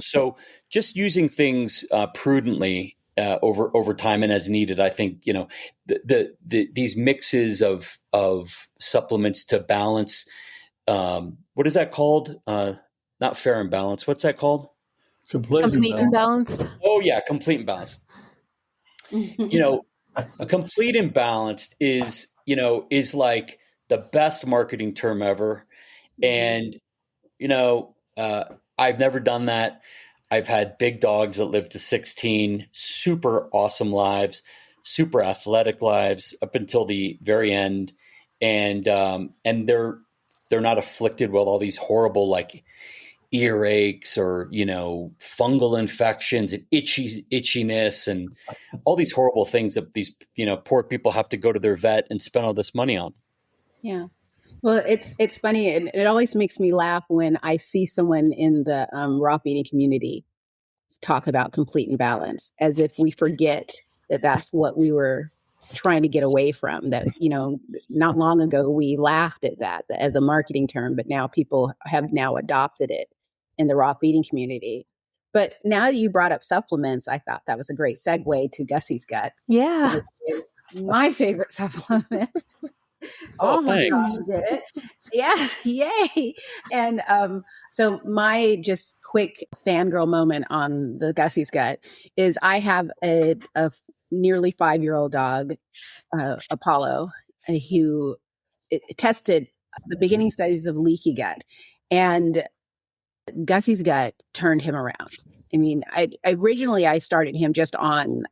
So just using things prudently over time and as needed. I think these mixes of supplements to balance. What is that called? Not fair and balanced. What's that called? Complete and balanced. Oh yeah, complete and balanced. A complete and balanced is like the best marketing term ever. And I've never done that. I've had big dogs that lived to 16, super awesome lives, super athletic lives up until the very end, and they're not afflicted with all these horrible like earaches or fungal infections and itchiness and all these horrible things that these poor people have to go to their vet and spend all this money on. Yeah. Well, it's funny, and it always makes me laugh when I see someone in the raw feeding community talk about complete and balance, as if we forget that that's what we were trying to get away from. That not long ago we laughed at that as a marketing term, but now people have now adopted it in the raw feeding community. But now that you brought up supplements, I thought that was a great segue to Gussy's Gut. Yeah, which is my favorite supplement. Oh, thanks. Did it. Yes, yay. And so my just quick fangirl moment on the Gussy's Gut is I have a nearly 5-year-old dog, Apollo, who tested the beginning stages of leaky gut. And Gussy's Gut turned him around. I mean, originally I started him just on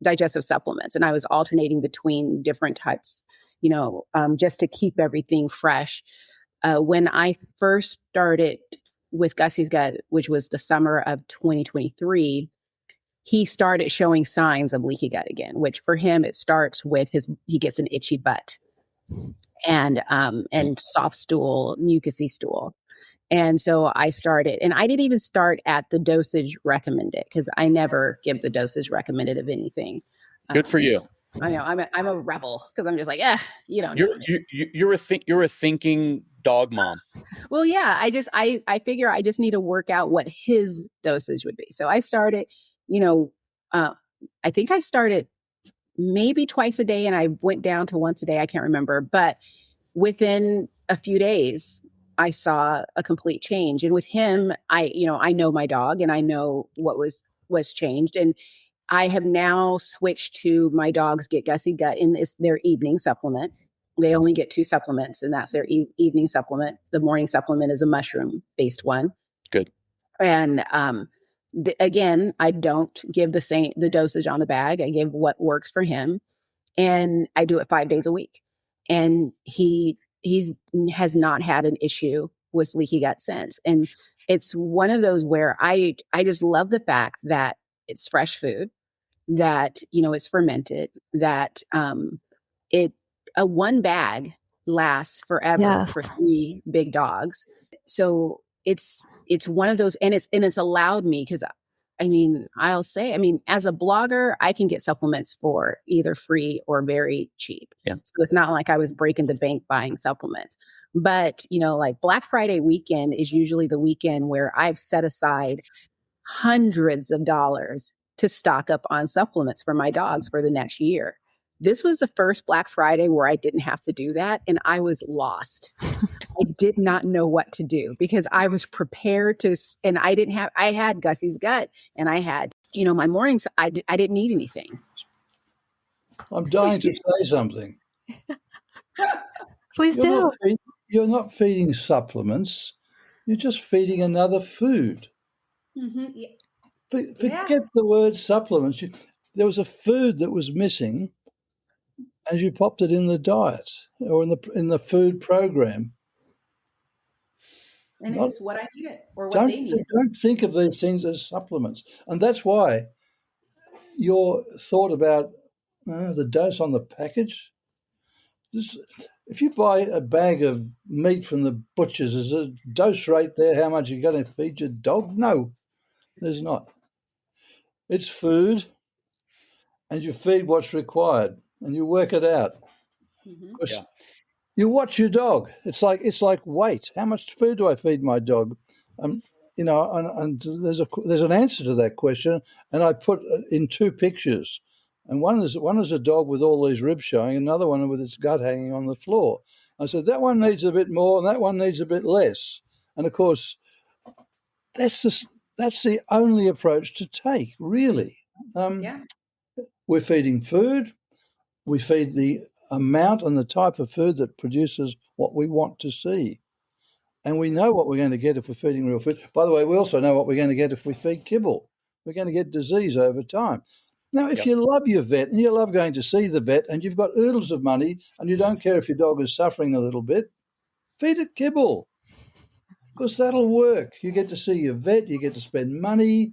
digestive supplements, and I was alternating between different types, just to keep everything fresh. When I first started with Gussy's Gut, which was the summer of 2023, he started showing signs of leaky gut again, which for him, it starts with he gets an itchy butt and soft stool, mucousy stool. And so I started, and I didn't even start at the dosage recommended because I never give the dosage recommended of anything. Good for you. I know I'm a rebel because I'm just like, you don't. You're a thinking dog mom. Well, yeah, I figure I just need to work out what his dosage would be. So I started, I think I started maybe twice a day, and I went down to once a day. I can't remember, but within a few days, I saw a complete change. And with him, I know my dog and I know what was changed. And I have now switched to my dogs get Gussy Gut in their evening supplement. They only get 2 supplements, and that's their evening supplement. The morning supplement is a mushroom-based one. Good. And again, I don't give the dosage on the bag. I give what works for him, and I do it 5 days a week. And he has not had an issue with leaky gut since. And it's one of those where I just love the fact that it's fresh food, that, it's fermented, that it a one bag lasts forever for 3 big dogs. So it's one of those, and it's allowed me, because I'll say, as a blogger, I can get supplements for either free or very cheap. Yeah. So it's not like I was breaking the bank buying supplements. But, like Black Friday weekend is usually the weekend where I've set aside hundreds of dollars to stock up on supplements for my dogs for the next year. This was the first Black Friday where I didn't have to do that, and I was lost. I did not know what to do, because I was prepared to, and I had Gussy's gut, and I had, my mornings, I didn't need anything. I'm dying to say something. Please do. You're not feeding supplements. You're just feeding another food. Mm-hmm. Yeah. Forget the word supplements. There was a food that was missing, and you popped it in the diet or in the food program. And it's what I needed, or what they needed. Don't think of these things as supplements. And that's why your thought about the dose on the package, if you buy a bag of meat from the butchers, is a dose rate there how much you're going to feed your dog? No, there's not. It's food, and you feed what's required, and you work it out. Mm-hmm. Yeah. You watch your dog. It's like weight. How much food do I feed my dog? And there's an answer to that question, and I put in 2 pictures. And one is a dog with all these ribs showing, another one with its gut hanging on the floor. I said, that one needs a bit more, and that one needs a bit less. And of course, that's the only approach to take, really. We're feeding food. We feed the amount and the type of food that produces what we want to see. And we know what we're going to get if we're feeding real food. By the way, we also know what we're going to get if we feed kibble. We're going to get disease over time. Now, if you love your vet and you love going to see the vet and you've got oodles of money and you don't care if your dog is suffering a little bit, feed it kibble, because that'll work. You get to see your vet, you get to spend money,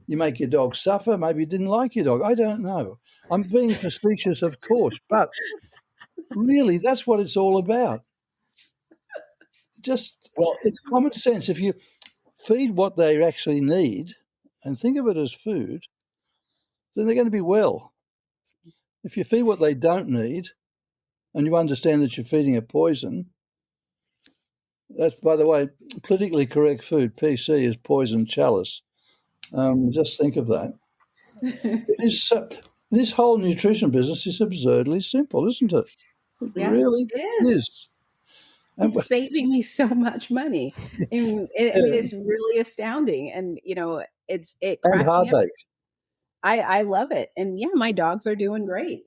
you make your dog suffer. Maybe you didn't like your dog. I don't know. I'm being facetious, of course, but really that's what it's all about. It's common sense. If you feed what they actually need and think of it as food, then they're going to be well. If you feed what they don't need and you understand that you're feeding a poison, that's, by the way, politically correct food. PC is poison chalice. Just think of that. This whole nutrition business is absurdly simple, isn't it? It really is. It's saving me so much money. It's really astounding. And, it cracks and heartache. I love it. And my dogs are doing great.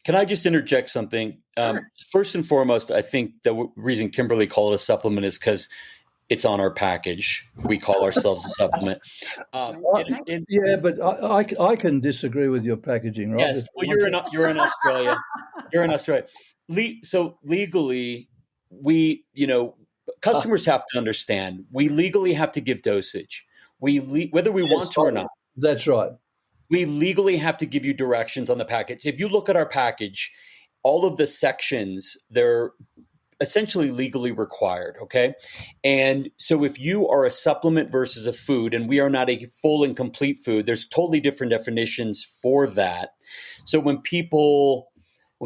Can I just interject something? Sure. First and foremost, I think the reason Kimberly called it a supplement is because it's on our package. We call ourselves a supplement. But I can disagree with your packaging, right? Yes. Well, you're in Australia. You're in Australia. So legally, customers have to understand. We legally have to give dosage. Whether we want to or not. That's right. We legally have to give you directions on the package. If you look at our package, all of the sections, they're essentially legally required, okay? And so if you are a supplement versus a food, and we are not a full and complete food, there's totally different definitions for that. So when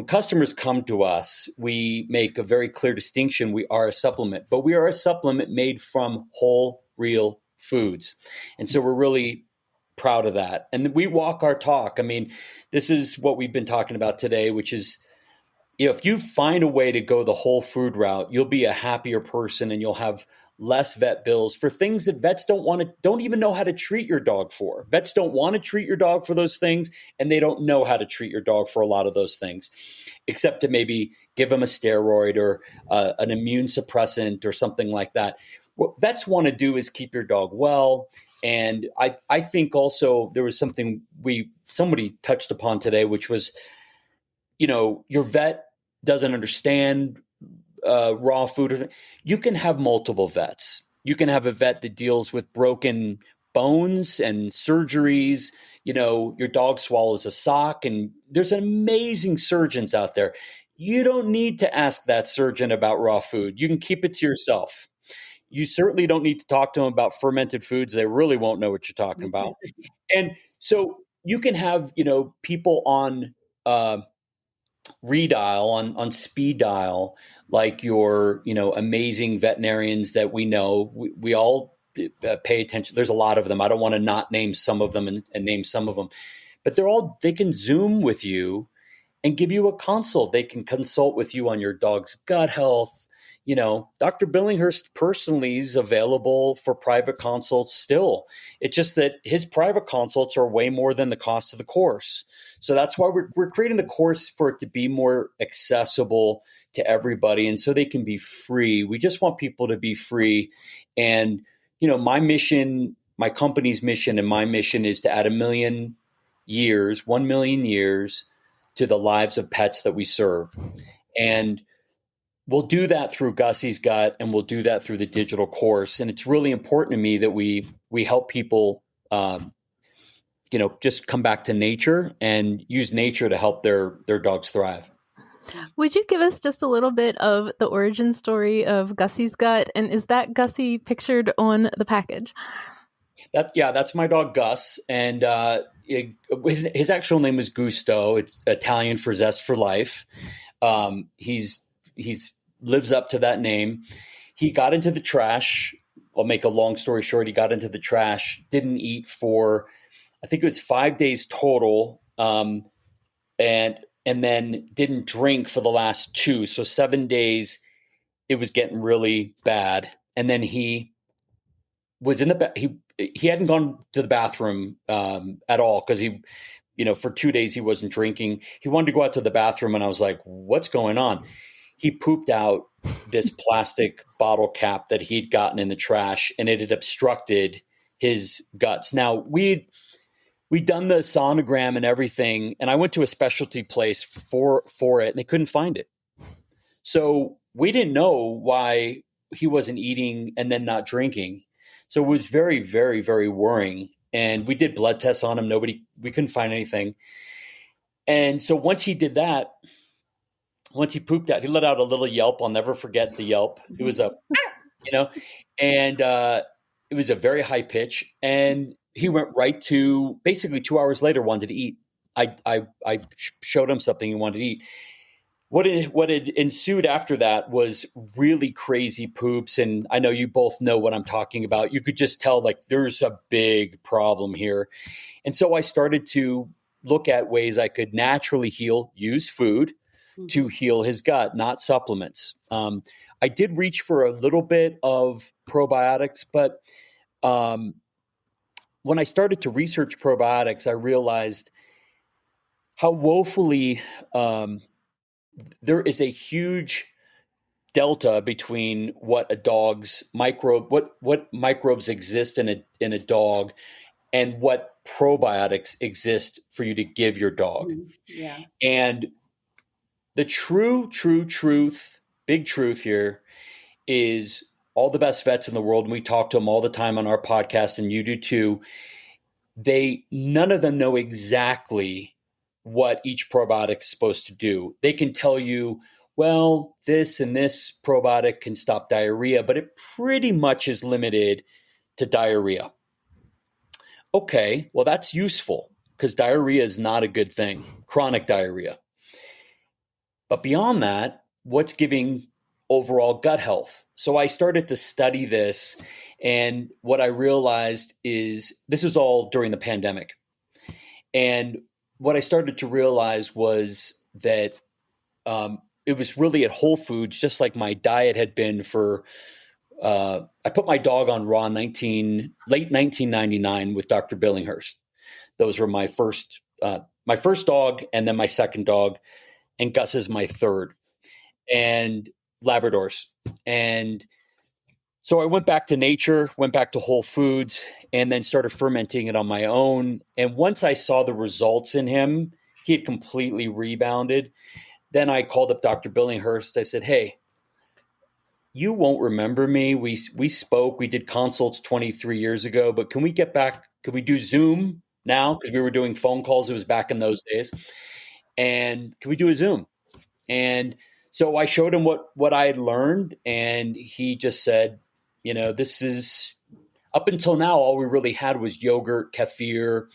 customers come to us, we make a very clear distinction. We are a supplement, but we are a supplement made from whole, real foods. And so we're really proud of that. And we walk our talk. This is what we've been talking about today, which is, if you find a way to go the whole food route, you'll be a happier person and you'll have less vet bills for things that vets don't even know how to treat your dog for. Vets don't want to treat your dog for those things, and they don't know how to treat your dog for a lot of those things, except to maybe give them a steroid or an immune suppressant or something like that. What vets want to do is keep your dog well, And I think also there was something somebody touched upon today, which was, your vet doesn't understand raw food. You can have multiple vets. You can have a vet that deals with broken bones and surgeries. Your dog swallows a sock, and there's amazing surgeons out there. You don't need to ask that surgeon about raw food. You can keep it to yourself. You certainly don't need to talk to them about fermented foods. They really won't know what you're talking about. And so you can have, people on redial, on speed dial, like your, amazing veterinarians that we know. We all pay attention. There's a lot of them. I don't want to not name some of them and name some of them, but they can Zoom with you and give you a consult. They can consult with you on your dog's gut health. Dr. Billinghurst personally is available for private consults still. It's just that his private consults are way more than the cost of the course. So that's why we're creating the course, for it to be more accessible to everybody, and so they can be free. We just want people to be free. And, my mission, my company's mission, and my mission is to add 1 million years to the lives of pets that we serve. And we'll do that through Gussy's Gut, and we'll do that through the digital course. And it's really important to me that we help people, just come back to nature and use nature to help their dogs thrive. Would you give us just a little bit of the origin story of Gussy's Gut? And is that Gussy pictured on the package? That's my dog Gus. And his actual name is Gusto. It's Italian for zest for life. He's lives up to that name. He got into the trash. I'll make a long story short. He got into the trash, didn't eat for, I think it was 5 days total. And then didn't drink for the last 2. So 7 days, it was getting really bad. And then he was in he hadn't gone to the bathroom at all, because he, for 2 days he wasn't drinking. He wanted to go out to the bathroom, and I was like, what's going on? He pooped out this plastic bottle cap that he'd gotten in the trash, and it had obstructed his guts. Now, we'd done the sonogram and everything, and I went to a specialty place for it, and they couldn't find it. So we didn't know why he wasn't eating and then not drinking. So it was very, very, very worrying. And we did blood tests on him. We couldn't find anything. And so once he did that, once he pooped out, he let out a little yelp. I'll never forget the yelp. It was and it was a very high pitch. And he went right to, basically 2 hours later, wanted to eat. I showed him something he wanted to eat. What had ensued after that was really crazy poops. And I know you both know what I'm talking about. You could just tell, like, there's a big problem here. And so I started to look at ways I could naturally use food to heal his gut, not supplements. I did reach for a little bit of probiotics, but when I started to research probiotics, I realized how woefully there is a huge delta between what a dog's what microbes exist in a dog, and what probiotics exist for you to give your dog. Yeah. And the big truth here is, all the best vets in the world, and we talk to them all the time on our podcast, and you do too, none of them know exactly what each probiotic is supposed to do. They can tell you, well, this and this probiotic can stop diarrhea, but it pretty much is limited to diarrhea. Okay, well, that's useful, because diarrhea is not a good thing, chronic diarrhea. But beyond that, what's giving overall gut health? So I started to study this, and what I realized is, this was all during the pandemic. And what I started to realize was that it was really at Whole Foods, just like my diet had been for, I put my dog on raw late 1999 with Dr. Billinghurst. Those were my first dog, and then my second dog, and Gus is my third, and Labradors. And So I went back to nature, went back to Whole Foods, and then started fermenting it on my own. And once I saw the results in him, he had completely rebounded. Then I called up Dr. Billinghurst. I said, hey, you won't remember me. We spoke. We did consults 23 years ago, but can we get back? Could we do Zoom now? Because we were doing phone calls. It was back in those days. And can we do a Zoom? And so I showed him what I had learned, and he just said, this is up until now, all we really had was yogurt, kefir,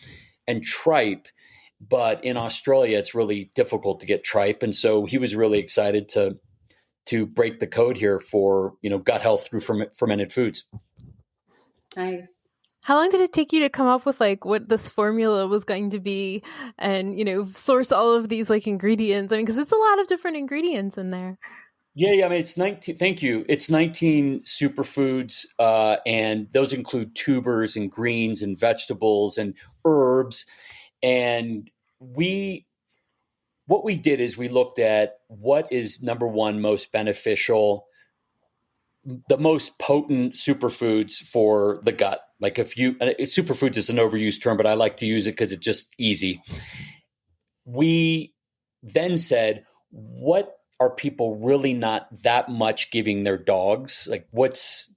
and tripe. But in Australia, it's really difficult to get tripe. And so he was really excited to break the code here for, gut health through fermented foods. Nice. How long did it take you to come up with what this formula was going to be and, source all of these ingredients? I mean, because it's a lot of different ingredients in there. Yeah. I mean, it's 19, thank you. It's 19 superfoods, and those include tubers and greens and vegetables and herbs. And what we did is we looked at what is number one most beneficial, the most potent superfoods for the gut. Superfoods is an overused term, but I like to use it because it's just easy. We then said, what are people really not that much giving their dogs? What's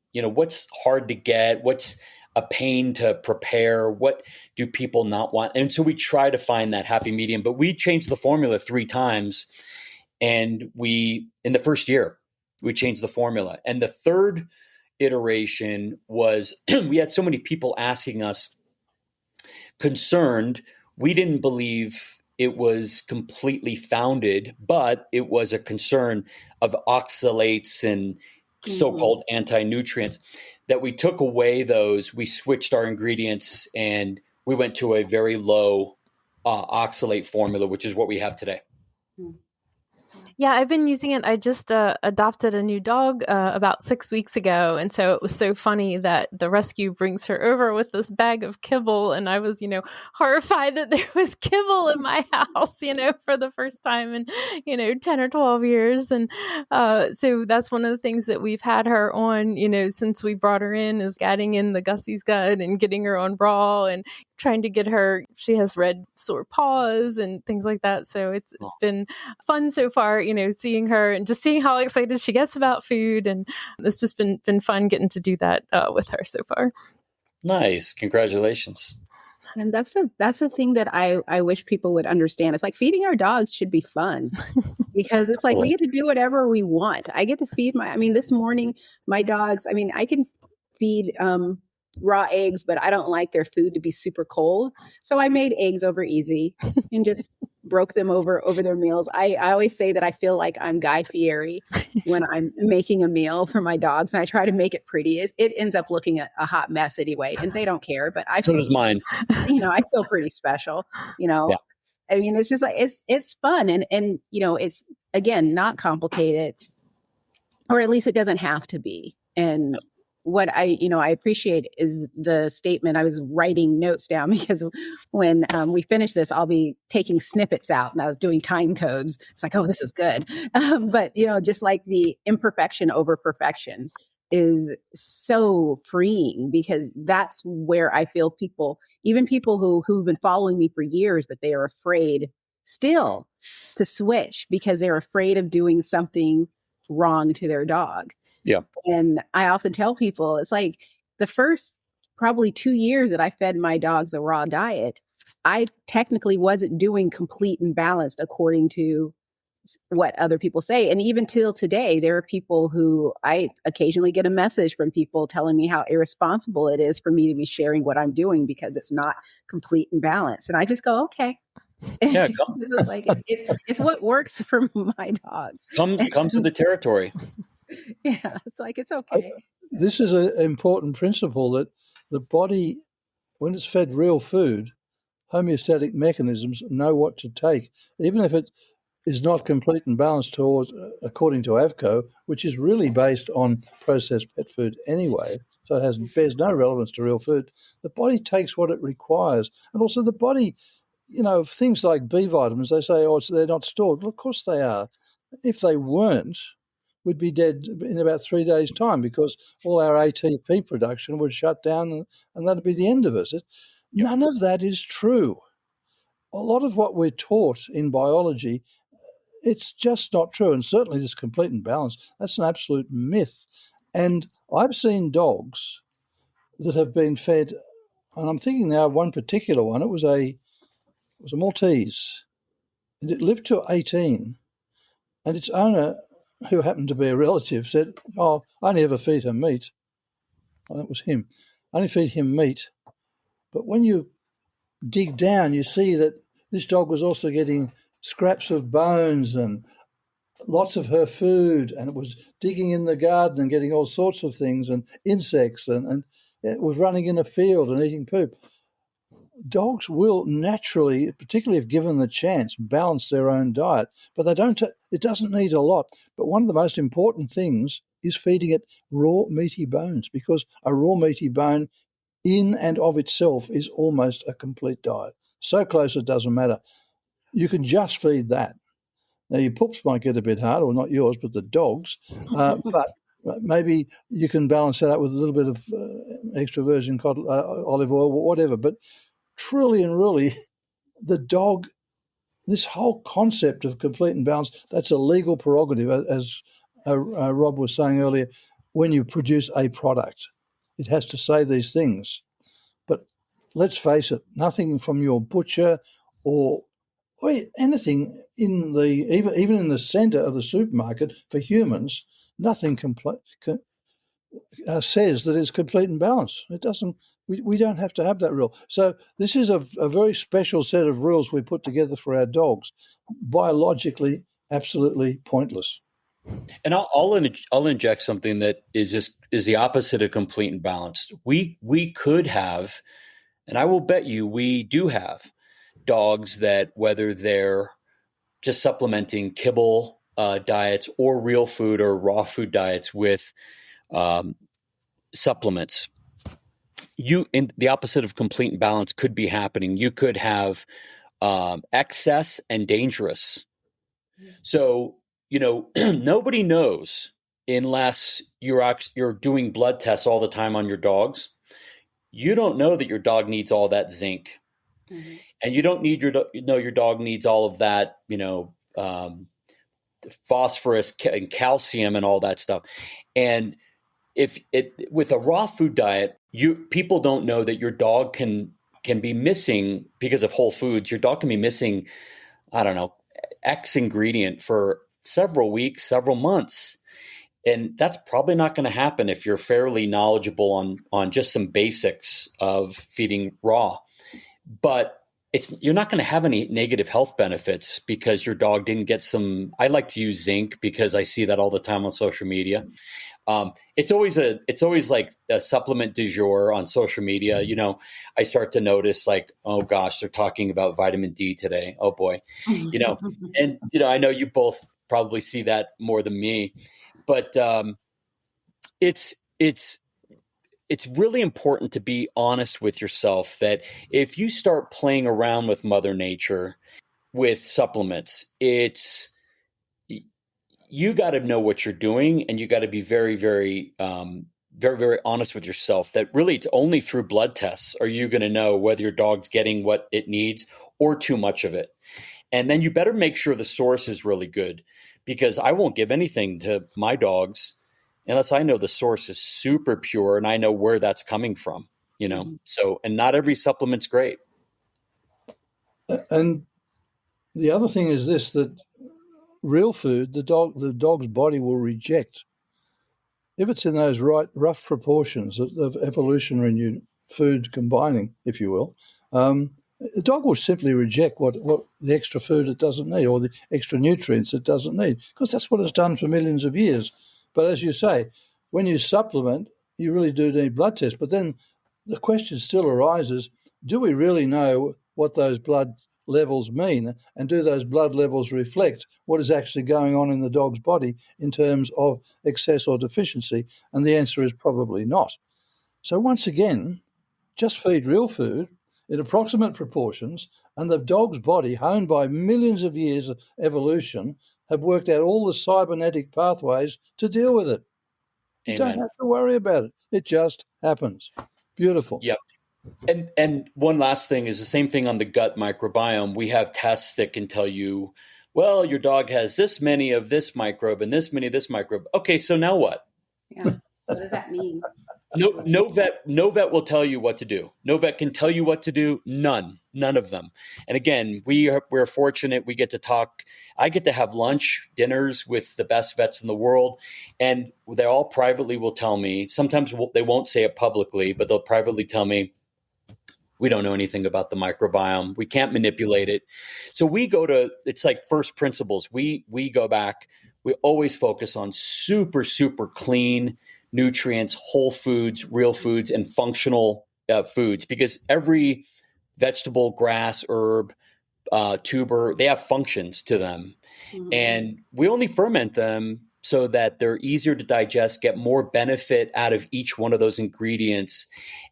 hard to get? What's a pain to prepare? What do people not want? And so we try to find that happy medium, but we changed the formula 3 times. And in the first year, we changed the formula. And the third iteration was, we had so many people asking us, concerned. We didn't believe it was completely founded, but it was a concern of oxalates and so-called anti-nutrients that we took away those. We switched our ingredients and we went to a very low oxalate formula, which is what we have today. Yeah, I've been using it. I just adopted a new dog about 6 weeks ago. And so it was so funny that the rescue brings her over with this bag of kibble. And I was, horrified that there was kibble in my house, for the first time in, 10 or 12 years. And so that's one of the things that we've had her on, since we brought her in, is adding in the Gussy's gut and getting her on raw and trying to get her. She has red sore paws and things like that. So it's been fun so far, seeing her and just seeing how excited she gets about food. And it's just been fun getting to do that with her so far. Nice. Congratulations. And that's the thing that I wish people would understand. It's like feeding our dogs should be fun because it's like we get to do whatever we want. I get to feed this morning, my dogs, I can feed raw eggs, but I don't like their food to be super cold. So I made eggs over easy and just broke them over their meals. I always say that I feel like I'm Guy Fieri when I'm making a meal for my dogs, and I try to make it pretty. It ends up looking a hot mess anyway, and they don't care, but so does mine. I feel pretty special, Yeah. It's just it's fun and it's, again, not complicated, or at least it doesn't have to be. And what I appreciate is the statement. I was writing notes down because when we finish this, I'll be taking snippets out, and I was doing time codes. It's like, oh, this is good. But just like the imperfection over perfection is so freeing, because that's where I feel even people who've been following me for years, but they are afraid still to switch because they're afraid of doing something wrong to their dog. Yeah. And I often tell people, it's like the first probably 2 years that I fed my dogs a raw diet, I technically wasn't doing complete and balanced according to what other people say. And even till today, there are people who I occasionally get a message from people telling me how irresponsible it is for me to be sharing what I'm doing because it's not complete and balanced. And I just go, okay. Yeah, it's what works for my dogs. Comes with the territory. Yeah, it's like, it's okay. This is an important principle that the body, when it's fed real food, homeostatic mechanisms know what to take, even if it is not complete and balanced according to AVCO, which is really based on processed pet food anyway, so it bears no relevance to real food. The body takes what it requires. And also the body, things like B vitamins, they say, they're not stored. Well, of course they are. If they weren't, we'd be dead in about 3 days' time because all our ATP production would shut down and that'd be the end of us. None of that is true. A lot of what we're taught in biology, it's just not true. And certainly this complete and balanced, that's an absolute myth. And I've seen dogs that have been fed, and I'm thinking now of one particular one. It was a Maltese, and it lived to 18. And its owner, who happened to be a relative, said, "Oh, I only ever feed her meat." Well, that was him. I only feed him meat. But when you dig down, you see that this dog was also getting scraps of bones and lots of her food, and it was digging in the garden and getting all sorts of things and insects, and it was running in a field and eating poop. Dogs will naturally, particularly if given the chance, balance their own diet, but they don't. It doesn't need a lot. But one of the most important things is feeding it raw meaty bones, because a raw meaty bone in and of itself is almost a complete diet. So close it doesn't matter. You can just feed that. Now, your pups might get a bit hard, or not yours, but the dogs. But maybe you can balance that out with a little bit of extra virgin olive oil or whatever. But truly and really, the dog, this whole concept of complete and balanced, that's a legal prerogative, as Rob was saying earlier, when you produce a product. It has to say these things. But let's face it, nothing from your butcher or anything in even in the centre of the supermarket for humans, nothing says that it's complete and balanced. It doesn't. We don't have to have that rule. So this is a very special set of rules we put together for our dogs, biologically absolutely pointless. And I'll inject something that is the opposite of complete and balanced. We could have, and I will bet you we do have, dogs that, whether they're just supplementing kibble diets or real food or raw food diets with supplements, in the opposite of complete and balance could be happening. You could have excess and dangerous. So, nobody knows unless you're doing blood tests all the time on your dogs. You don't know that your dog needs all that zinc. Mm-hmm. And you don't need your dog needs all of that, phosphorus and calcium and all that stuff. And with a raw food diet, people don't know that your dog can be missing, because of whole foods. Your dog can be missing, I don't know, X ingredient for several weeks, several months. And that's probably not going to happen if you're fairly knowledgeable on just some basics of feeding raw. But you're not going to have any negative health benefits because your dog didn't get some. I like to use zinc because I see that all the time on social media. It's always like a supplement du jour on social media. I start to notice, like, oh gosh, they're talking about vitamin D today. Oh boy, and I know you both probably see that more than me, but it's really important to be honest with yourself that if you start playing around with Mother Nature with supplements, you got to know what you're doing, and you got to be very, very, very, very honest with yourself that really it's only through blood tests are you going to know whether your dog's getting what it needs or too much of it. And then you better make sure the source is really good, because I won't give anything to my dogs unless I know the source is super pure and I know where that's coming from, Mm-hmm. So, and not every supplement's great. And the other thing is this, that real food, the dog's body will reject. If it's in those rough proportions of evolutionary food combining, if you will, the dog will simply reject what the extra food it doesn't need or the extra nutrients it doesn't need, because that's what it's done for millions of years. But as you say, when you supplement, you really do need blood tests. But then the question still arises, do we really know what those blood levels mean? And do those blood levels reflect what is actually going on in the dog's body in terms of excess or deficiency? And the answer is probably not. So once again, just feed real food in approximate proportions, and the dog's body, honed by millions of years of evolution, have worked out all the cybernetic pathways to deal with it. You Amen. don't have to worry about it. It just happens. Beautiful. Yep. And one last thing is the same thing on the gut microbiome. We have tests that can tell you, well, your dog has this many of this microbe and this many of this microbe. Okay, so now what? Yeah. What does that mean? No vet will tell you what to do. No vet can tell you what to do. None of them. And again, we're fortunate. We get to talk. I get to have lunch, dinners with the best vets in the world, and they all privately will tell me. Sometimes they won't say it publicly, but they'll privately tell me, we don't know anything about the microbiome. We can't manipulate it. So we go to, it's like first principles. We go back. We always focus on super, super clean nutrients, whole foods, real foods, and functional foods, because every vegetable, grass, herb, tuber, they have functions to them. Mm-hmm. And we only ferment them so that they're easier to digest, get more benefit out of each one of those ingredients,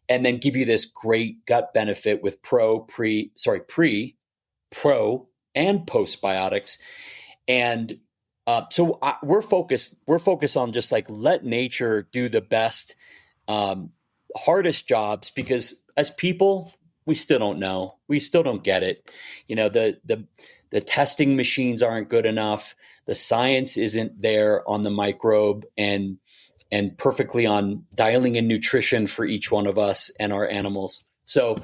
and then give you this great gut benefit with pro, and postbiotics. And so we're focused on just like let nature do the best, hardest jobs, because as people, we still don't know. We still don't get it. You know, the testing machines aren't good enough. The science isn't there on the microbe and perfectly on dialing in nutrition for each one of us and our animals. So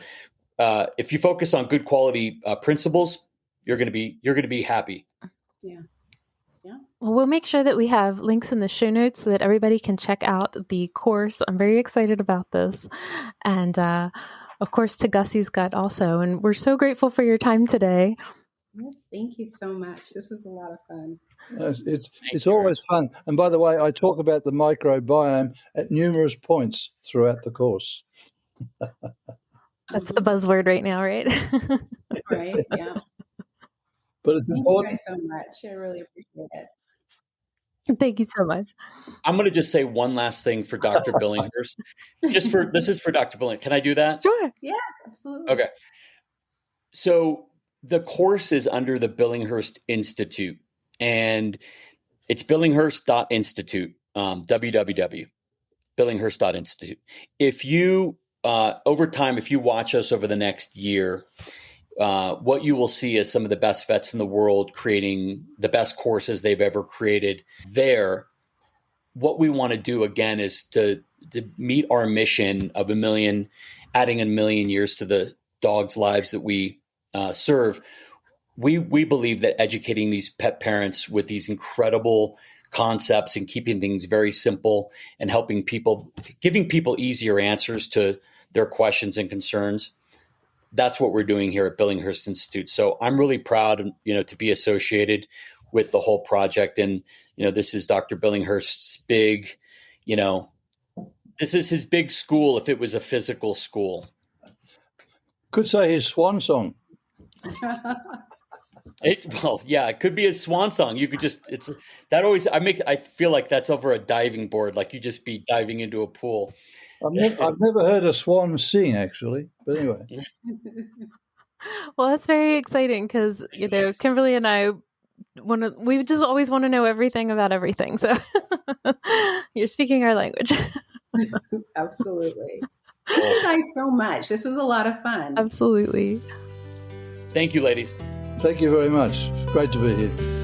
if you focus on good quality principles, you're going to be happy. Yeah. Yeah. Well, we'll make sure that we have links in the show notes so that everybody can check out the course. I'm very excited about this. And of course, to Gussy's Gut also. And we're so grateful for your time today. Yes, thank you so much. This was a lot of fun. It's always fun. And by the way, I talk about the microbiome at numerous points throughout the course. That's the buzzword right now, right? Right, yeah. But it's important. Thank you guys so much. I really appreciate it. Thank you so much. I'm going to just say one last thing for Dr. Billinghurst. This is for Dr. Billinghurst. Can I do that? Sure. Yeah, absolutely. Okay. So the course is under the Billinghurst Institute, and it's billinghurst.institute, www.billinghurst.institute. If you, over time, if you watch us over the next year, what you will see is some of the best vets in the world creating the best courses they've ever created there. What we want to do again is to meet our mission of adding 1 million years to the dogs' lives that we serve. We believe that educating these pet parents with these incredible concepts and keeping things very simple and giving people easier answers to their questions and concerns. That's what we're doing here at Billinghurst Institute. So I'm really proud, to be associated with the whole project. And, this is Dr. Billinghurst's big, this is his big school if it was a physical school. Could say his swan song. It could be a swan song. You could I feel like that's over a diving board, like you just be diving into a pool. I've never heard a swan sing, actually, but anyway. Well, that's very exciting because, Kimberly and I, we just always want to know everything about everything. So you're speaking our language. Absolutely. Thank you guys so much. This was a lot of fun. Absolutely. Thank you, ladies. Thank you very much. Great to be here.